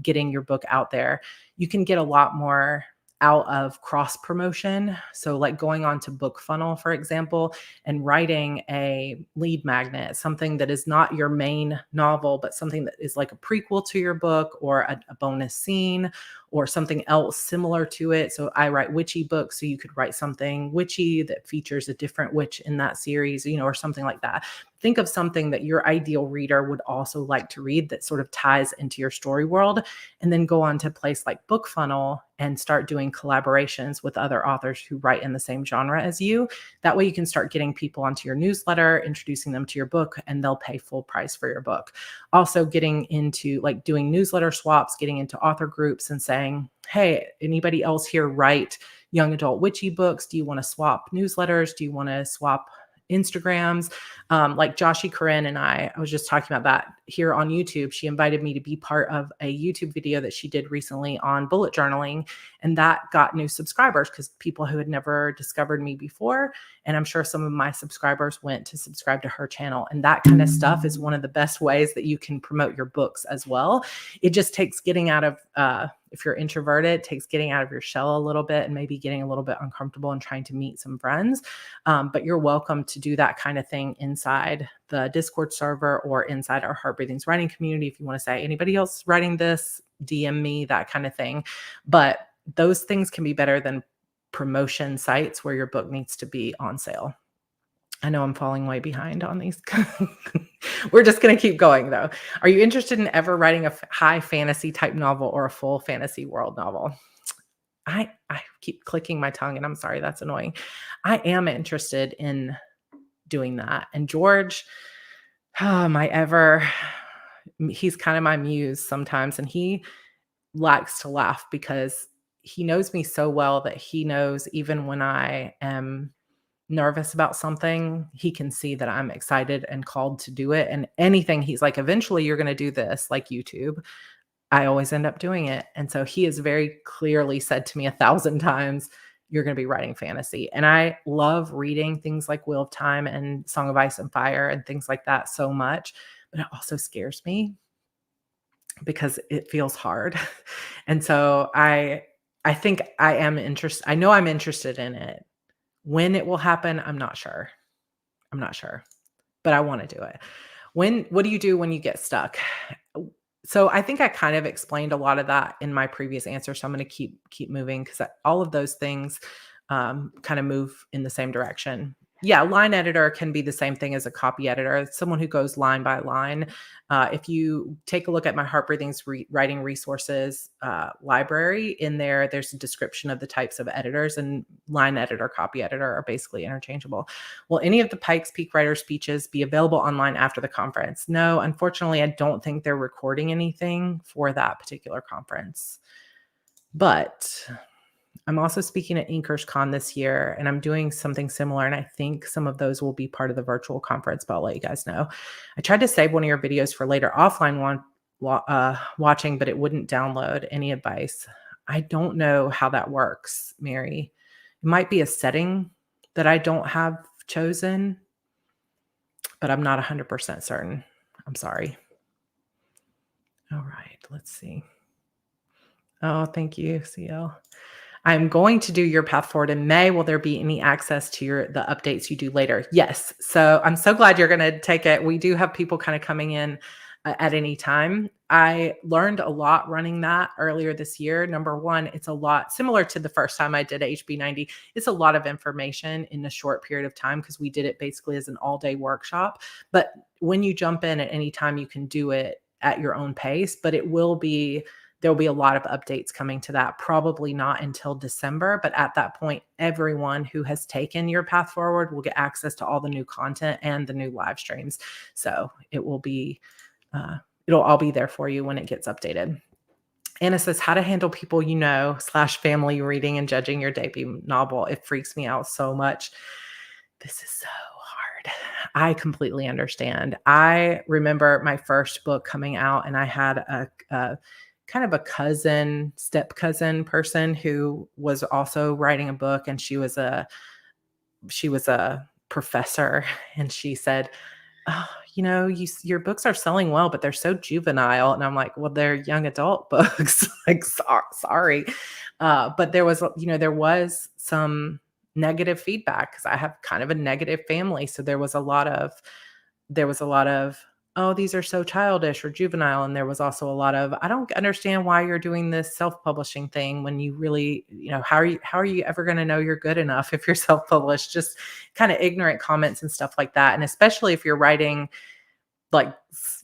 getting your book out there, you can get a lot more out of cross promotion. So like going on to BookFunnel, for example, and writing a lead magnet, something that is not your main novel, but something that is like a prequel to your book or a bonus scene or something else similar to it. So I write witchy books. So you could write something witchy that features a different witch in that series, or something like that. Think of something that your ideal reader would also like to read that sort of ties into your story world, and then go on to a place like BookFunnel and start doing collaborations with other authors who write in the same genre as you. That way you can start getting people onto your newsletter, introducing them to your book, and they'll pay full price for your book. Also getting into like doing newsletter swaps, getting into author groups and saying, hey, anybody else here write young adult witchy books? Do you want to swap newsletters? Do you want to swap Instagrams? Like Joshi Corinne and I was just talking about that here on YouTube. She invited me to be part of a YouTube video that she did recently on bullet journaling. And that got new subscribers because people who had never discovered me before. And I'm sure some of my subscribers went to subscribe to her channel. And that kind of stuff is one of the best ways that you can promote your books as well. It just takes getting out of, if you're introverted, it takes getting out of your shell a little bit and maybe getting a little bit uncomfortable and trying to meet some friends. But you're welcome to do that kind of thing inside the Discord server or inside our Heart Breathings writing community. If you want to say, anybody else writing this, DM me, that kind of thing. But those things can be better than promotion sites where your book needs to be on sale. I know I'm falling way behind on these. We're just going to keep going though. Are you interested in ever writing a high fantasy type novel or a full fantasy world novel? I keep clicking my tongue and I'm sorry, that's annoying. I am interested in doing that. And George, he's kind of my muse sometimes. And he likes to laugh because he knows me so well that he knows even when I am nervous about something, he can see that I'm excited and called to do it. And anything, he's like, eventually you're going to do this, like YouTube. I always end up doing it. And so he has very clearly said to me 1,000 times, you're going to be writing fantasy. And I love reading things like Wheel of Time and Song of Ice and Fire and things like that so much. But it also scares me because it feels hard. And so I think I am interested. I know I'm interested in it. When it will happen, I'm not sure. But I want to do it. What do you do when you get stuck? So I think I kind of explained a lot of that in my previous answer. So I'm going to keep moving because all of those things kind of move in the same direction. Yeah, line editor can be the same thing as a copy editor. It's someone who goes line by line. If you take a look at my Heart Breathing's writing resources library, in there, there's a description of the types of editors, and line editor, copy editor are basically interchangeable. Will any of the Pikes Peak Writer speeches be available online after the conference? No, unfortunately, I don't think they're recording anything for that particular conference. But I'm also speaking at Inkers Con this year, and I'm doing something similar, and I think some of those will be part of the virtual conference, but I'll let you guys know. I tried to save one of your videos for later offline watching, but it wouldn't download. Any advice? I don't know how that works, Mary. It might be a setting that I don't have chosen, but I'm not 100% certain. I'm sorry. All right, let's see. Oh, thank you, CL. I'm going to do your path forward in May. Will there be any access to the updates you do later? Yes. So I'm so glad you're going to take it. We do have people kind of coming in at any time. I learned a lot running that earlier this year. Number one, it's a lot similar to the first time I did HB90. It's a lot of information in a short period of time because we did it basically as an all-day workshop. But when you jump in at any time, you can do it at your own pace, but there'll be a lot of updates coming to that, probably not until December. But at that point, everyone who has taken your path forward will get access to all the new content and the new live streams. So it will be, it'll all be there for you when it gets updated. Anna says, how to handle people / family reading and judging your debut novel. It freaks me out so much. This is so hard. I completely understand. I remember my first book coming out, and I had a kind of a step cousin person who was also writing a book, and she was a professor, and she said, oh, your books are selling well, but they're so juvenile. And I'm like, well, they're young adult books. Like, sorry. But there was some negative feedback because I have kind of a negative family. So there was a lot of, oh, these are so childish or juvenile. And there was also a lot of, I don't understand why you're doing this self-publishing thing when you really, how are you ever going to know you're good enough if you're self-published? Just kind of ignorant comments and stuff like that. And especially if you're writing like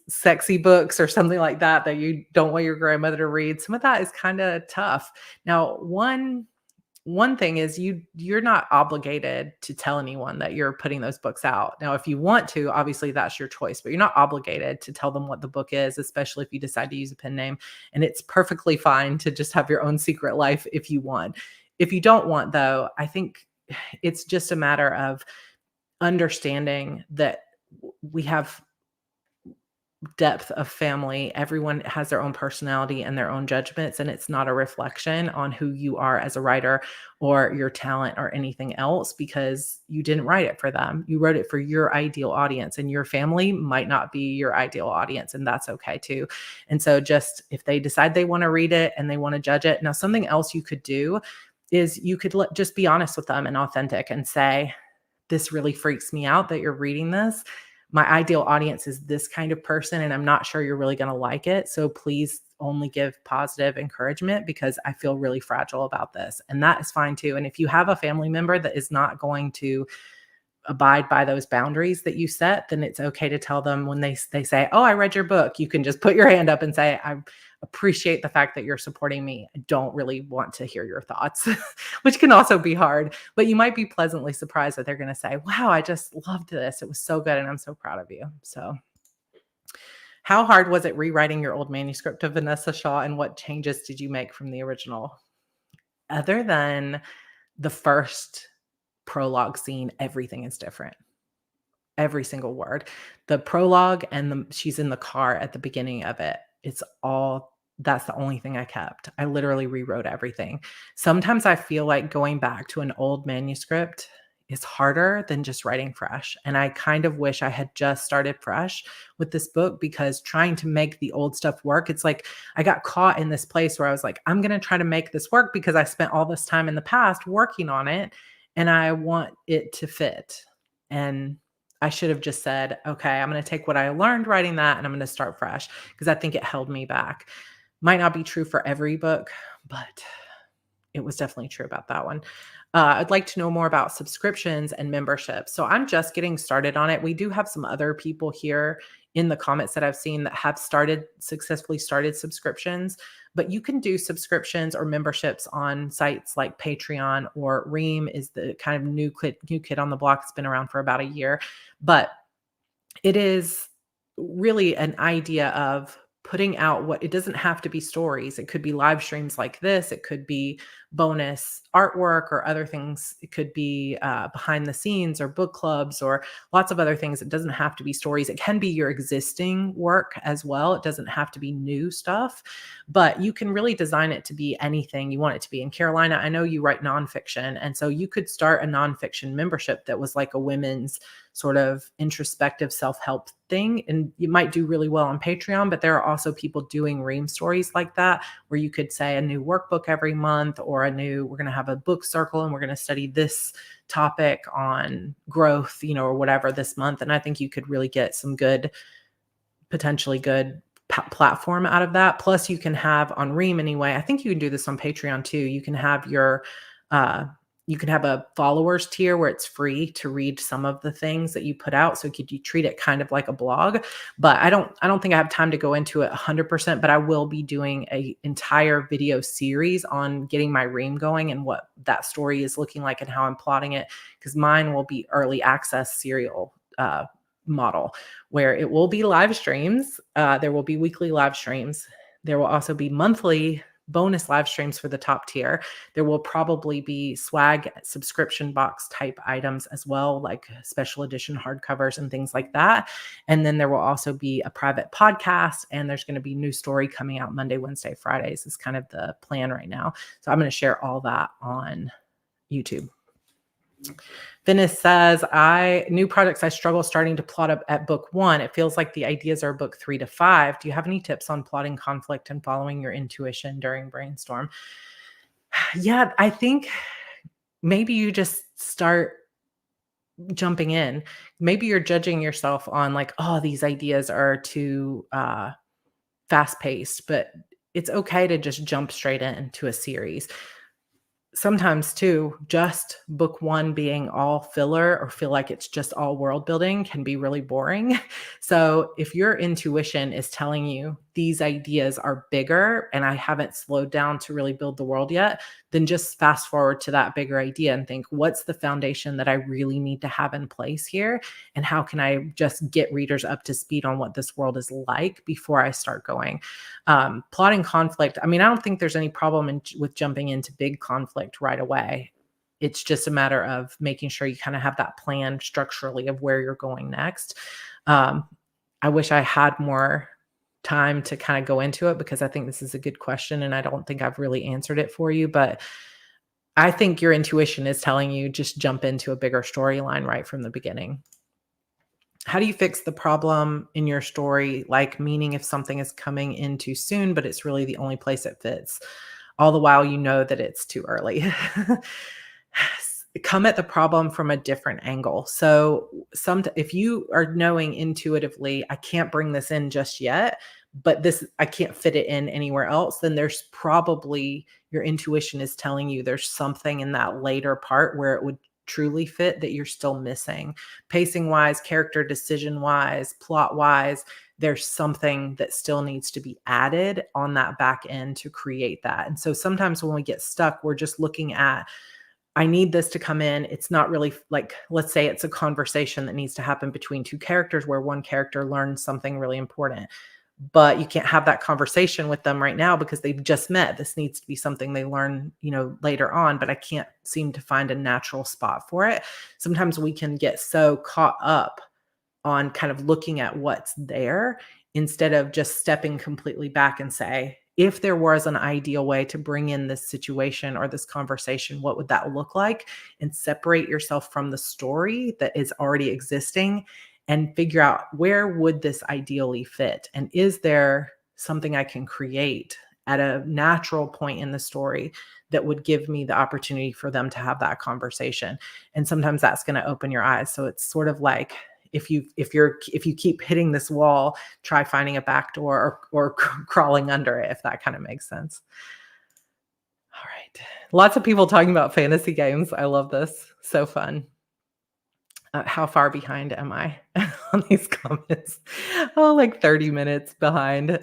sexy books or something like that you don't want your grandmother to read, some of that is kind of tough. Now, one thing is you're not obligated to tell anyone that you're putting those books out. Now, if you want to, obviously that's your choice, but you're not obligated to tell them what the book is, especially if you decide to use a pen name. And it's perfectly fine to just have your own secret life if you want. If you don't want, though, I think it's just a matter of understanding that we have depth of family. Everyone has their own personality and their own judgments, and it's not a reflection on who you are as a writer or your talent or anything else, because you didn't write it for them. You wrote it for your ideal audience, and your family might not be your ideal audience, and that's okay too. And so just if they decide they want to read it and they want to judge it. Now, something else you could do is you could just be honest with them and authentic and say, this really freaks me out that you're reading this. My ideal audience is this kind of person, and I'm not sure you're really going to like it. So please only give positive encouragement because I feel really fragile about this. And that is fine too. And if you have a family member that is not going to abide by those boundaries that you set, then it's okay to tell them when they say, oh, I read your book. You can just put your hand up and say, I appreciate the fact that you're supporting me. I don't really want to hear your thoughts, which can also be hard, but you might be pleasantly surprised that they're going to say, wow, I just loved this. It was so good. And I'm so proud of you. So how hard was it rewriting your old manuscript of Vanessa Shaw, and what changes did you make from the original? Other than the first prologue scene, everything is different. Every single word. The prologue and she's in the car at the beginning of it. That's the only thing I kept. I literally rewrote everything. Sometimes I feel like going back to an old manuscript is harder than just writing fresh. And I kind of wish I had just started fresh with this book, because trying to make the old stuff work, it's like I got caught in this place where I was like, I'm going to try to make this work because I spent all this time in the past working on it and I want it to fit. And I should have just said, okay, I'm going to take what I learned writing that and I'm going to start fresh because I think it held me back. Might not be true for every book, but it was definitely true about that one. I'd like to know more about subscriptions and memberships. So I'm just getting started on it. We do have some other people here in the comments that I've seen that have successfully started subscriptions, but you can do subscriptions or memberships on sites like Patreon, or Ream is the kind of new kid on the block. It's been around for about a year, but it is really an idea of putting out what it doesn't have to be stories. It could be live streams like this. It could be bonus artwork or other things. It could be behind the scenes or book clubs or lots of other things. It doesn't have to be stories. It can be your existing work as well. It doesn't have to be new stuff, but you can really design it to be anything you want it to be. And Carolina, I know you write nonfiction. And so you could start a nonfiction membership that was like a women's sort of introspective self-help thing. And you might do really well on Patreon, but there are also people doing Ream stories like that, where you could say a new workbook every month, or we're going to have a book circle and we're going to study this topic on growth, or whatever this month. And I think you could really get some potentially good platform out of that. Plus you can have on Ream anyway, I think you can do this on Patreon too. You can have you can have a followers tier where it's free to read some of the things that you put out. So you treat it kind of like a blog, but I don't think I have time to go into it 100%, but I will be doing an entire video series on getting my Ream going and what that story is looking like and how I'm plotting it. Because mine will be early access serial model, where it will be live streams. There will be weekly live streams. There will also be monthly bonus live streams for the top tier. There will probably be swag subscription box type items as well, like special edition hardcovers and things like that. And then there will also be a private podcast, and there's going to be new story coming out Monday, Wednesday, Fridays is kind of the plan right now. So I'm going to share all that on YouTube. Venice says, new projects I struggle starting to plot up at book 1. It feels like the ideas are book 3 to 5. Do you have any tips on plotting conflict and following your intuition during brainstorm? Yeah, I think maybe you just start jumping in. Maybe you're judging yourself on like, oh, these ideas are too fast paced, but it's okay to just jump straight into a series. Sometimes too, just book 1 being all filler or feel like it's just all world building can be really boring. So if your intuition is telling you these ideas are bigger and I haven't slowed down to really build the world yet, then just fast forward to that bigger idea and think, what's the foundation that I really need to have in place here? And how can I just get readers up to speed on what this world is like before I start going? Plotting conflict. I mean, I don't think there's any problem with jumping into big conflict right away. It's just a matter of making sure you kind of have that plan structurally of where you're going next. I wish I had more time to kind of go into it, because I think this is a good question and I don't think I've really answered it for you, but I think your intuition is telling you just jump into a bigger storyline right from the beginning. How do you fix the problem in your story? Like, meaning if something is coming in too soon, but it's really the only place it fits, all the while you know that it's too early. Come at the problem from a different angle. So if you are knowing intuitively, I can't bring this in just yet, but I can't fit it in anywhere else, then there's probably your intuition is telling you there's something in that later part where it would truly fit that you're still missing. Pacing wise, character decision wise, plot wise, there's something that still needs to be added on that back end to create that. And so sometimes when we get stuck, we're just looking at, I need this to come in. It's not really like, let's say it's a conversation that needs to happen between two characters where one character learns something really important, but you can't have that conversation with them right now because they've just met. This needs to be something they learn, later on, but I can't seem to find a natural spot for it. Sometimes we can get so caught up on kind of looking at what's there instead of just stepping completely back and say, if there was an ideal way to bring in this situation or this conversation, what would that look like? And separate yourself from the story that is already existing and figure out, where would this ideally fit? And is there something I can create at a natural point in the story that would give me the opportunity for them to have that conversation? And sometimes that's going to open your eyes. So it's sort of like, if you keep hitting this wall, try finding a back door or crawling under it, if that kind of makes sense. All right. Lots of people talking about fantasy games. I love this. So fun. How far behind am I on these comments? Oh, like 30 minutes behind.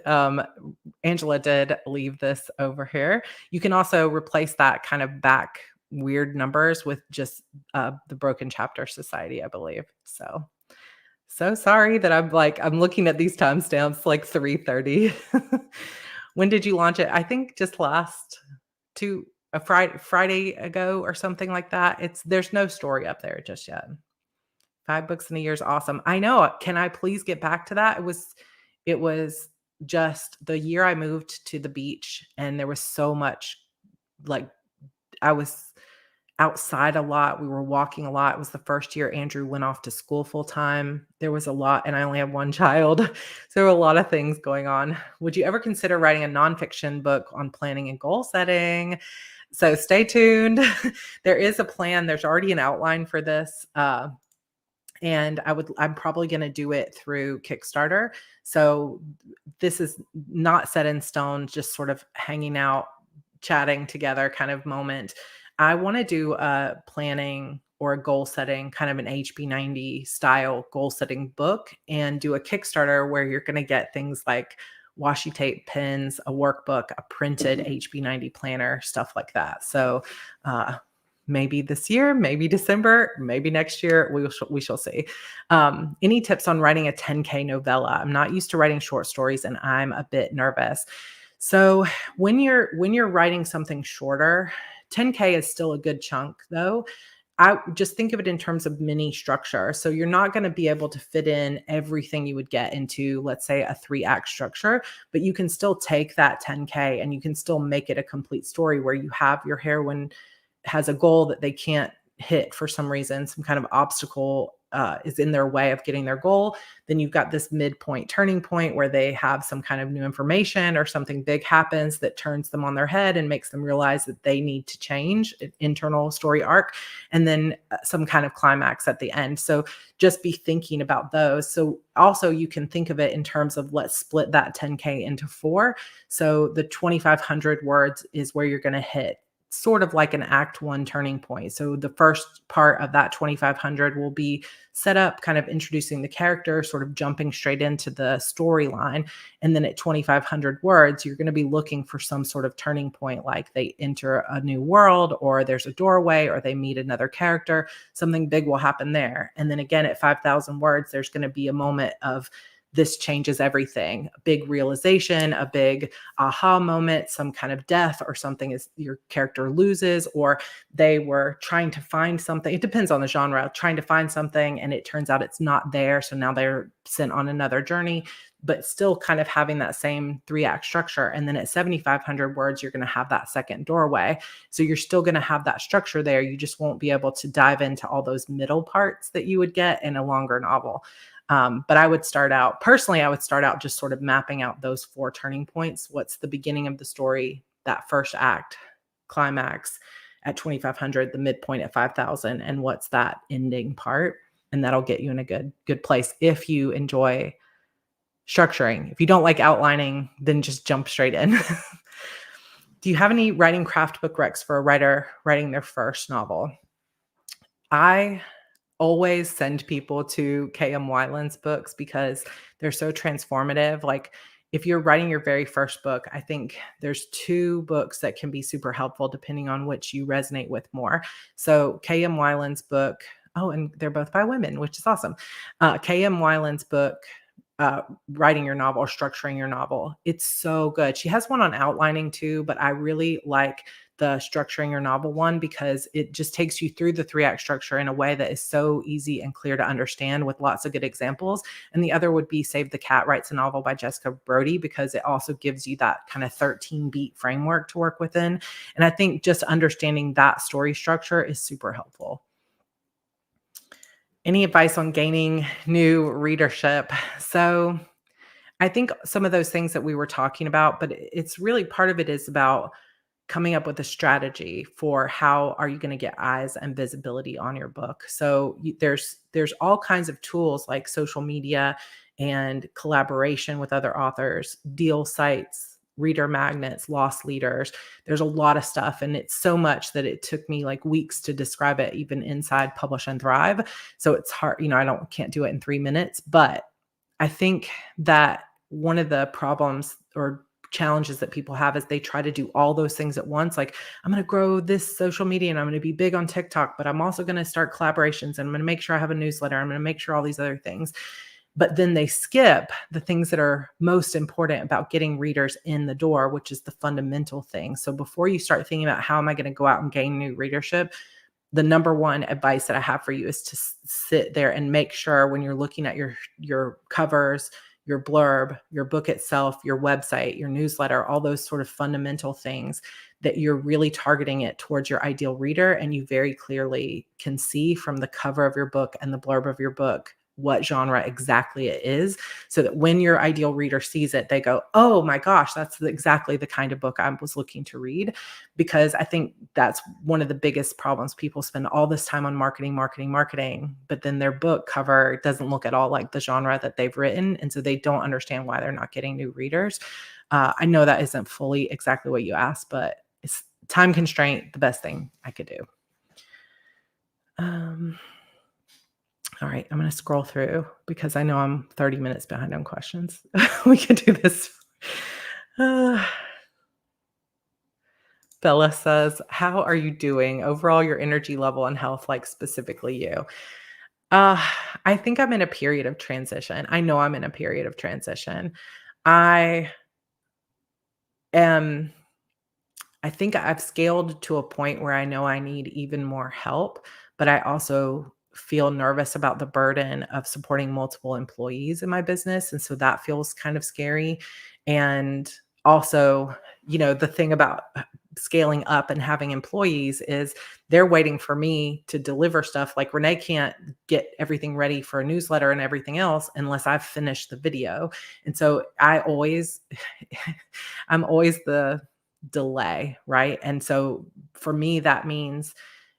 Angela did leave this over here. You can also replace that kind of back weird numbers with just the Broken Chapter Society, I believe. So sorry that I'm looking at these timestamps like 3:30. When did you launch it? I think just last two a Friday ago or something like that. There's no story up there just yet. 5 books in a year is awesome. I know. Can I please get back to that? It was just the year I moved to the beach, and there was so much, like, I was outside a lot. We were walking a lot. It was the first year Andrew went off to school full time. There was a lot, and I only have one child. So there were a lot of things going on. Would you ever consider writing a nonfiction book on planning and goal setting? So stay tuned. There is a plan. There's already an outline for this. And I'm probably going to do it through Kickstarter. So this is not set in stone, just sort of hanging out, chatting together kind of moment. I want to do a planning or a goal setting, kind of an HB90 style goal setting book, and do a Kickstarter where you're going to get things like washi tape pins, a workbook, a printed HB90 planner, stuff like that. So, maybe this year, maybe December, maybe next year, we shall see. Any tips on writing a 10K novella? I'm not used to writing short stories, and I'm a bit nervous. So when you're writing something shorter, 10K is still a good chunk, though. I just think of it in terms of mini structure. So you're not going to be able to fit in everything you would get into, let's say, a 3-act structure, but you can still take that 10K and you can still make it a complete story where you have your heroine has a goal that they can't hit for some reason, some kind of obstacle is in their way of getting their goal. Then you've got this midpoint turning point where they have some kind of new information or something big happens that turns them on their head and makes them realize that they need to change, an internal story arc, and then some kind of climax at the end. So just be thinking about those. So also you can think of it in terms of, let's split that 10K into 4. So the 2,500 words is where you're going to hit sort of like an act 1 turning point. So the first part of that 2,500 will be set up, kind of introducing the character, sort of jumping straight into the storyline. And then at 2,500 words, you're going to be looking for some sort of turning point, like they enter a new world, or there's a doorway, or they meet another character. Something big will happen there. And then again, at 5,000 words, there's going to be a moment of, this changes everything. A big realization, a big aha moment, some kind of death, or something is your character loses, or they were trying to find something. It depends on the genre, trying to find something and it turns out it's not there. So now they're sent on another journey, but still kind of having that same 3-act structure. And then at 7,500 words, you're going to have that second doorway. So you're still going to have that structure there. You just won't be able to dive into all those middle parts that you would get in a longer novel. But I would start out just sort of mapping out those 4 turning points. What's the beginning of the story, that first act, climax at 2,500, the midpoint at 5,000, and what's that ending part? And that'll get you in a good place if you enjoy structuring. If you don't like outlining, then just jump straight in. Do you have any writing craft book recs for a writer writing their first novel? I always send people to KM Weiland's books because they're so transformative. Like, if you're writing your very first book, I think there's 2 books that can be super helpful depending on which you resonate with more. So KM Weiland's book, and they're both by women, which is awesome. KM Weiland's book, writing your novel or structuring your novel, it's so good. She has one on outlining too, but I really like the structuring your novel one because it just takes you through the 3-act structure in a way that is so easy and clear to understand with lots of good examples. And the other would be Save the Cat Writes a Novel by Jessica Brody, because it also gives you that kind of 13-beat framework to work within. And I think just understanding that story structure is super helpful. Any advice on gaining new readership? So I think some of those things that we were talking about, but it's really, part of it is about coming up with a strategy for how are you going to get eyes and visibility on your book. So there's all kinds of tools like social media and collaboration with other authors, deal sites, reader magnets, loss leaders. There's a lot of stuff, and it's so much that it took me like weeks to describe it even inside Publish and Thrive. So it's hard, can't do it in 3 minutes, but I think that one of the problems or challenges that people have is they try to do all those things at once. Like, I'm going to grow this social media and I'm going to be big on TikTok, but I'm also going to start collaborations and I'm going to make sure I have a newsletter. I'm going to make sure all these other things. But then they skip the things that are most important about getting readers in the door, which is the fundamental thing. So before you start thinking about how am I going to go out and gain new readership, the number one advice that I have for you is to sit there and make sure when you're looking at your covers, your blurb, your book itself, your website, your newsletter, all those sort of fundamental things, that you're really targeting it towards your ideal reader. And you very clearly can see from the cover of your book and the blurb of your book what genre exactly it is, so that when your ideal reader sees it, they go, oh my gosh, that's exactly the kind of book I was looking to read. Because I think that's one of the biggest problems. People spend all this time on marketing, but then their book cover doesn't look at all like the genre that they've written. And so they don't understand why they're not getting new readers. I know that isn't fully exactly what you asked, but it's time constraint, the best thing I could do. All right, I'm going to scroll through because I know I'm 30 minutes behind on questions. We can do this. Bella says, how are you doing? Overall, your energy level and health, like specifically you. I think I'm in a period of transition. I know I'm in a period of transition. I think I've scaled to a point where I know I need even more help, but I also feel nervous about the burden of supporting multiple employees in my business. And so that feels kind of scary. And also, the thing about scaling up and having employees is they're waiting for me to deliver stuff. Like Renee can't get everything ready for a newsletter and everything else unless I've finished the video. And so I'm always the delay, right? And so for me, that means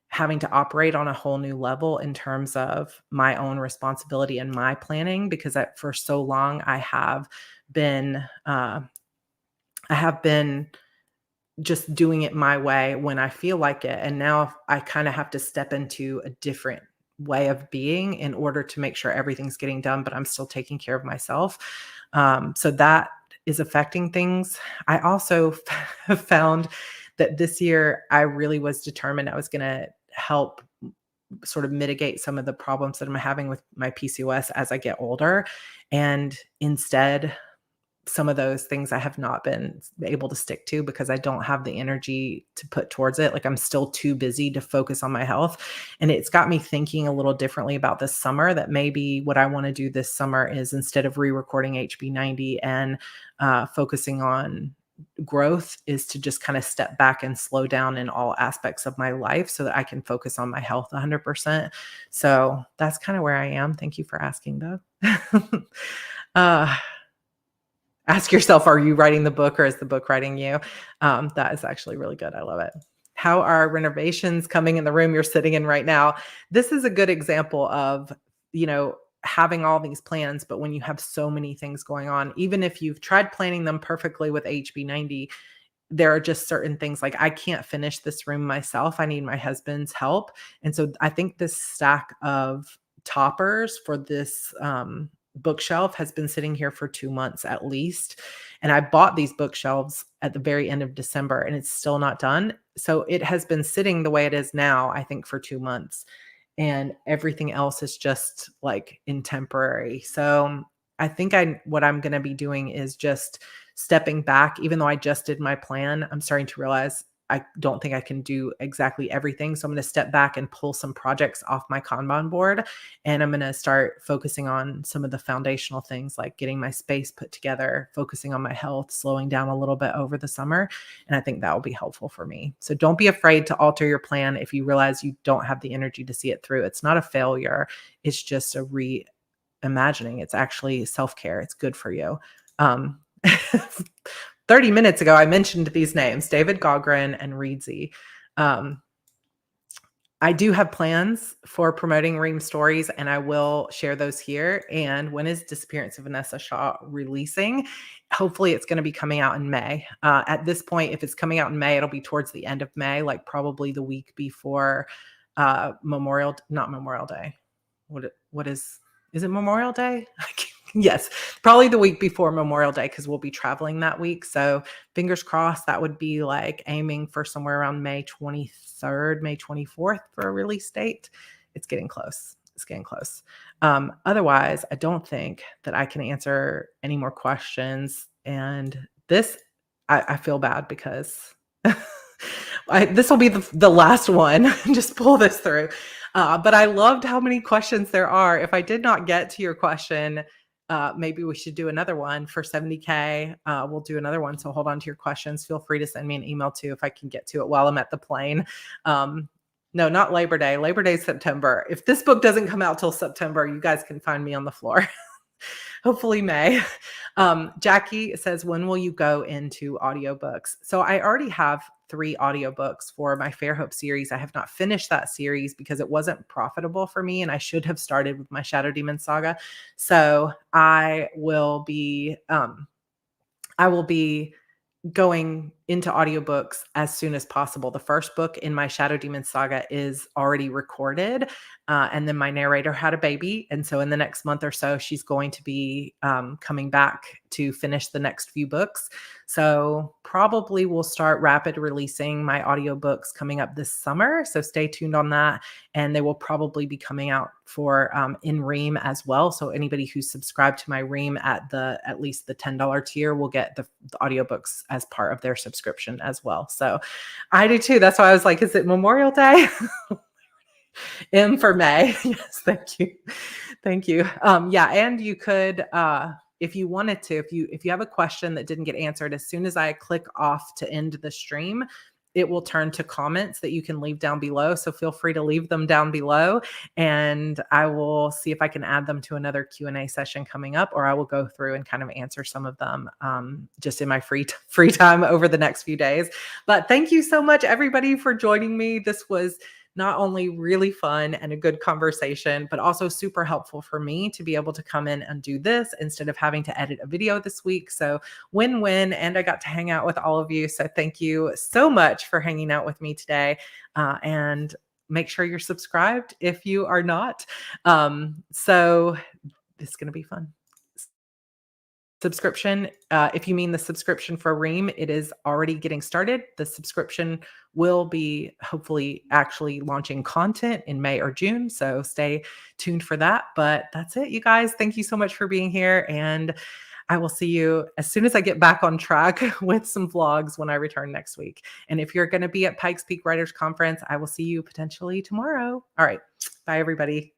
having to operate on a whole new level in terms of my own responsibility and my planning, because for so long I have been just doing it my way when I feel like it. And now I kind of have to step into a different way of being in order to make sure everything's getting done, but I'm still taking care of myself. So that is affecting things. I also have found that this year I really was determined I was going to help sort of mitigate some of the problems that I'm having with my PCOS as I get older. And instead, some of those things I have not been able to stick to because I don't have the energy to put towards it. Like I'm still too busy to focus on my health. And it's got me thinking a little differently about this summer, that maybe what I want to do this summer is, instead of re-recording HB90 and focusing on growth, is to just kind of step back and slow down in all aspects of my life so that I can focus on my health 100%. So that's kind of where I am. Thank you for asking though. Ask yourself, are you writing the book or is the book writing you? That is actually really good. I love it. How are renovations coming in the room you're sitting in right now? This is a good example of, having all these plans, but when you have so many things going on, even if you've tried planning them perfectly with HB90, there are just certain things like I can't finish this room myself. I need my husband's help. And so I think this stack of toppers for this bookshelf has been sitting here for 2 months at least. And I bought these bookshelves at the very end of December and it's still not done. So it has been sitting the way it is now, I think, for 2 months. And everything else is just like in temporary. So I think what I'm going to be doing is just stepping back. Even though I just did my plan, I'm starting to realize I don't think I can do exactly everything. So I'm going to step back and pull some projects off my Kanban board. And I'm going to start focusing on some of the foundational things like getting my space put together, focusing on my health, slowing down a little bit over the summer. And I think that will be helpful for me. So don't be afraid to alter your plan if you realize you don't have the energy to see it through. It's not a failure. It's just a reimagining. It's actually self-care. It's good for you. 30 minutes ago, I mentioned these names, David Gaughran and Reedsy. I do have plans for promoting Ream stories, and I will share those here. And when is Disappearance of Vanessa Shaw releasing? Hopefully it's going to be coming out in May. At this point, if it's coming out in May, it'll be towards the end of May, like probably the week before not Memorial Day. What is it Memorial Day? Yes, probably the week before Memorial Day, because we'll be traveling that week. So fingers crossed, that would be like aiming for somewhere around May 23rd, May 24th for a release date. It's getting close. It's getting close. Otherwise, I don't think that I can answer any more questions. And this, I feel bad because this will be the last one. Just pull this through. But I loved how many questions there are. If I did not get to your question, maybe we should do another one for 70K. We'll do another one. So hold on to your questions. Feel free to send me an email too if I can get to it while I'm at the plane. No, not Labor Day. Labor Day is September. If this book doesn't come out till September, you guys can find me on the floor. Hopefully May. Jackie says, when will you go into audiobooks? So I already have 3 audiobooks for my Fairhope series. I have not finished that series because it wasn't profitable for me, and I should have started with my Shadow Demon saga. So I will be going into audiobooks as soon as possible. The first book in my Shadow Demon saga is already recorded. And then my narrator had a baby. And so in the next month or so, she's going to be coming back to finish the next few books. So probably we'll start rapid releasing my audiobooks coming up this summer. So stay tuned on that. And they will probably be coming out for in Ream as well. So anybody who's subscribed to my Ream at least the $10 tier will get the audiobooks as part of their subscription as well. So I do too. That's why I was like, is it Memorial Day? M for May. Yes, thank you. Thank you. Yeah, and you could if you wanted to, if you have a question that didn't get answered, as soon as I click off to end the stream, it will turn to comments that you can leave down below. So feel free to leave them down below, and I will see if I can add them to another Q&A session coming up, or I will go through and kind of answer some of them just in my free time over the next few days. But thank you so much, everybody, for joining me. This was not only really fun and a good conversation, but also super helpful for me to be able to come in and do this instead of having to edit a video this week. So win-win, and I got to hang out with all of you. So thank you so much for hanging out with me today. And make sure you're subscribed if you are not. So it's going to be fun. Subscription, if you mean the subscription for Ream, it is already getting started. The subscription will be hopefully actually launching content in May or June. So stay tuned for that. But that's it, you guys. Thank you so much for being here. And I will see you as soon as I get back on track with some vlogs when I return next week. And if you're going to be at Pikes Peak Writers Conference, I will see you potentially tomorrow. All right. Bye, everybody.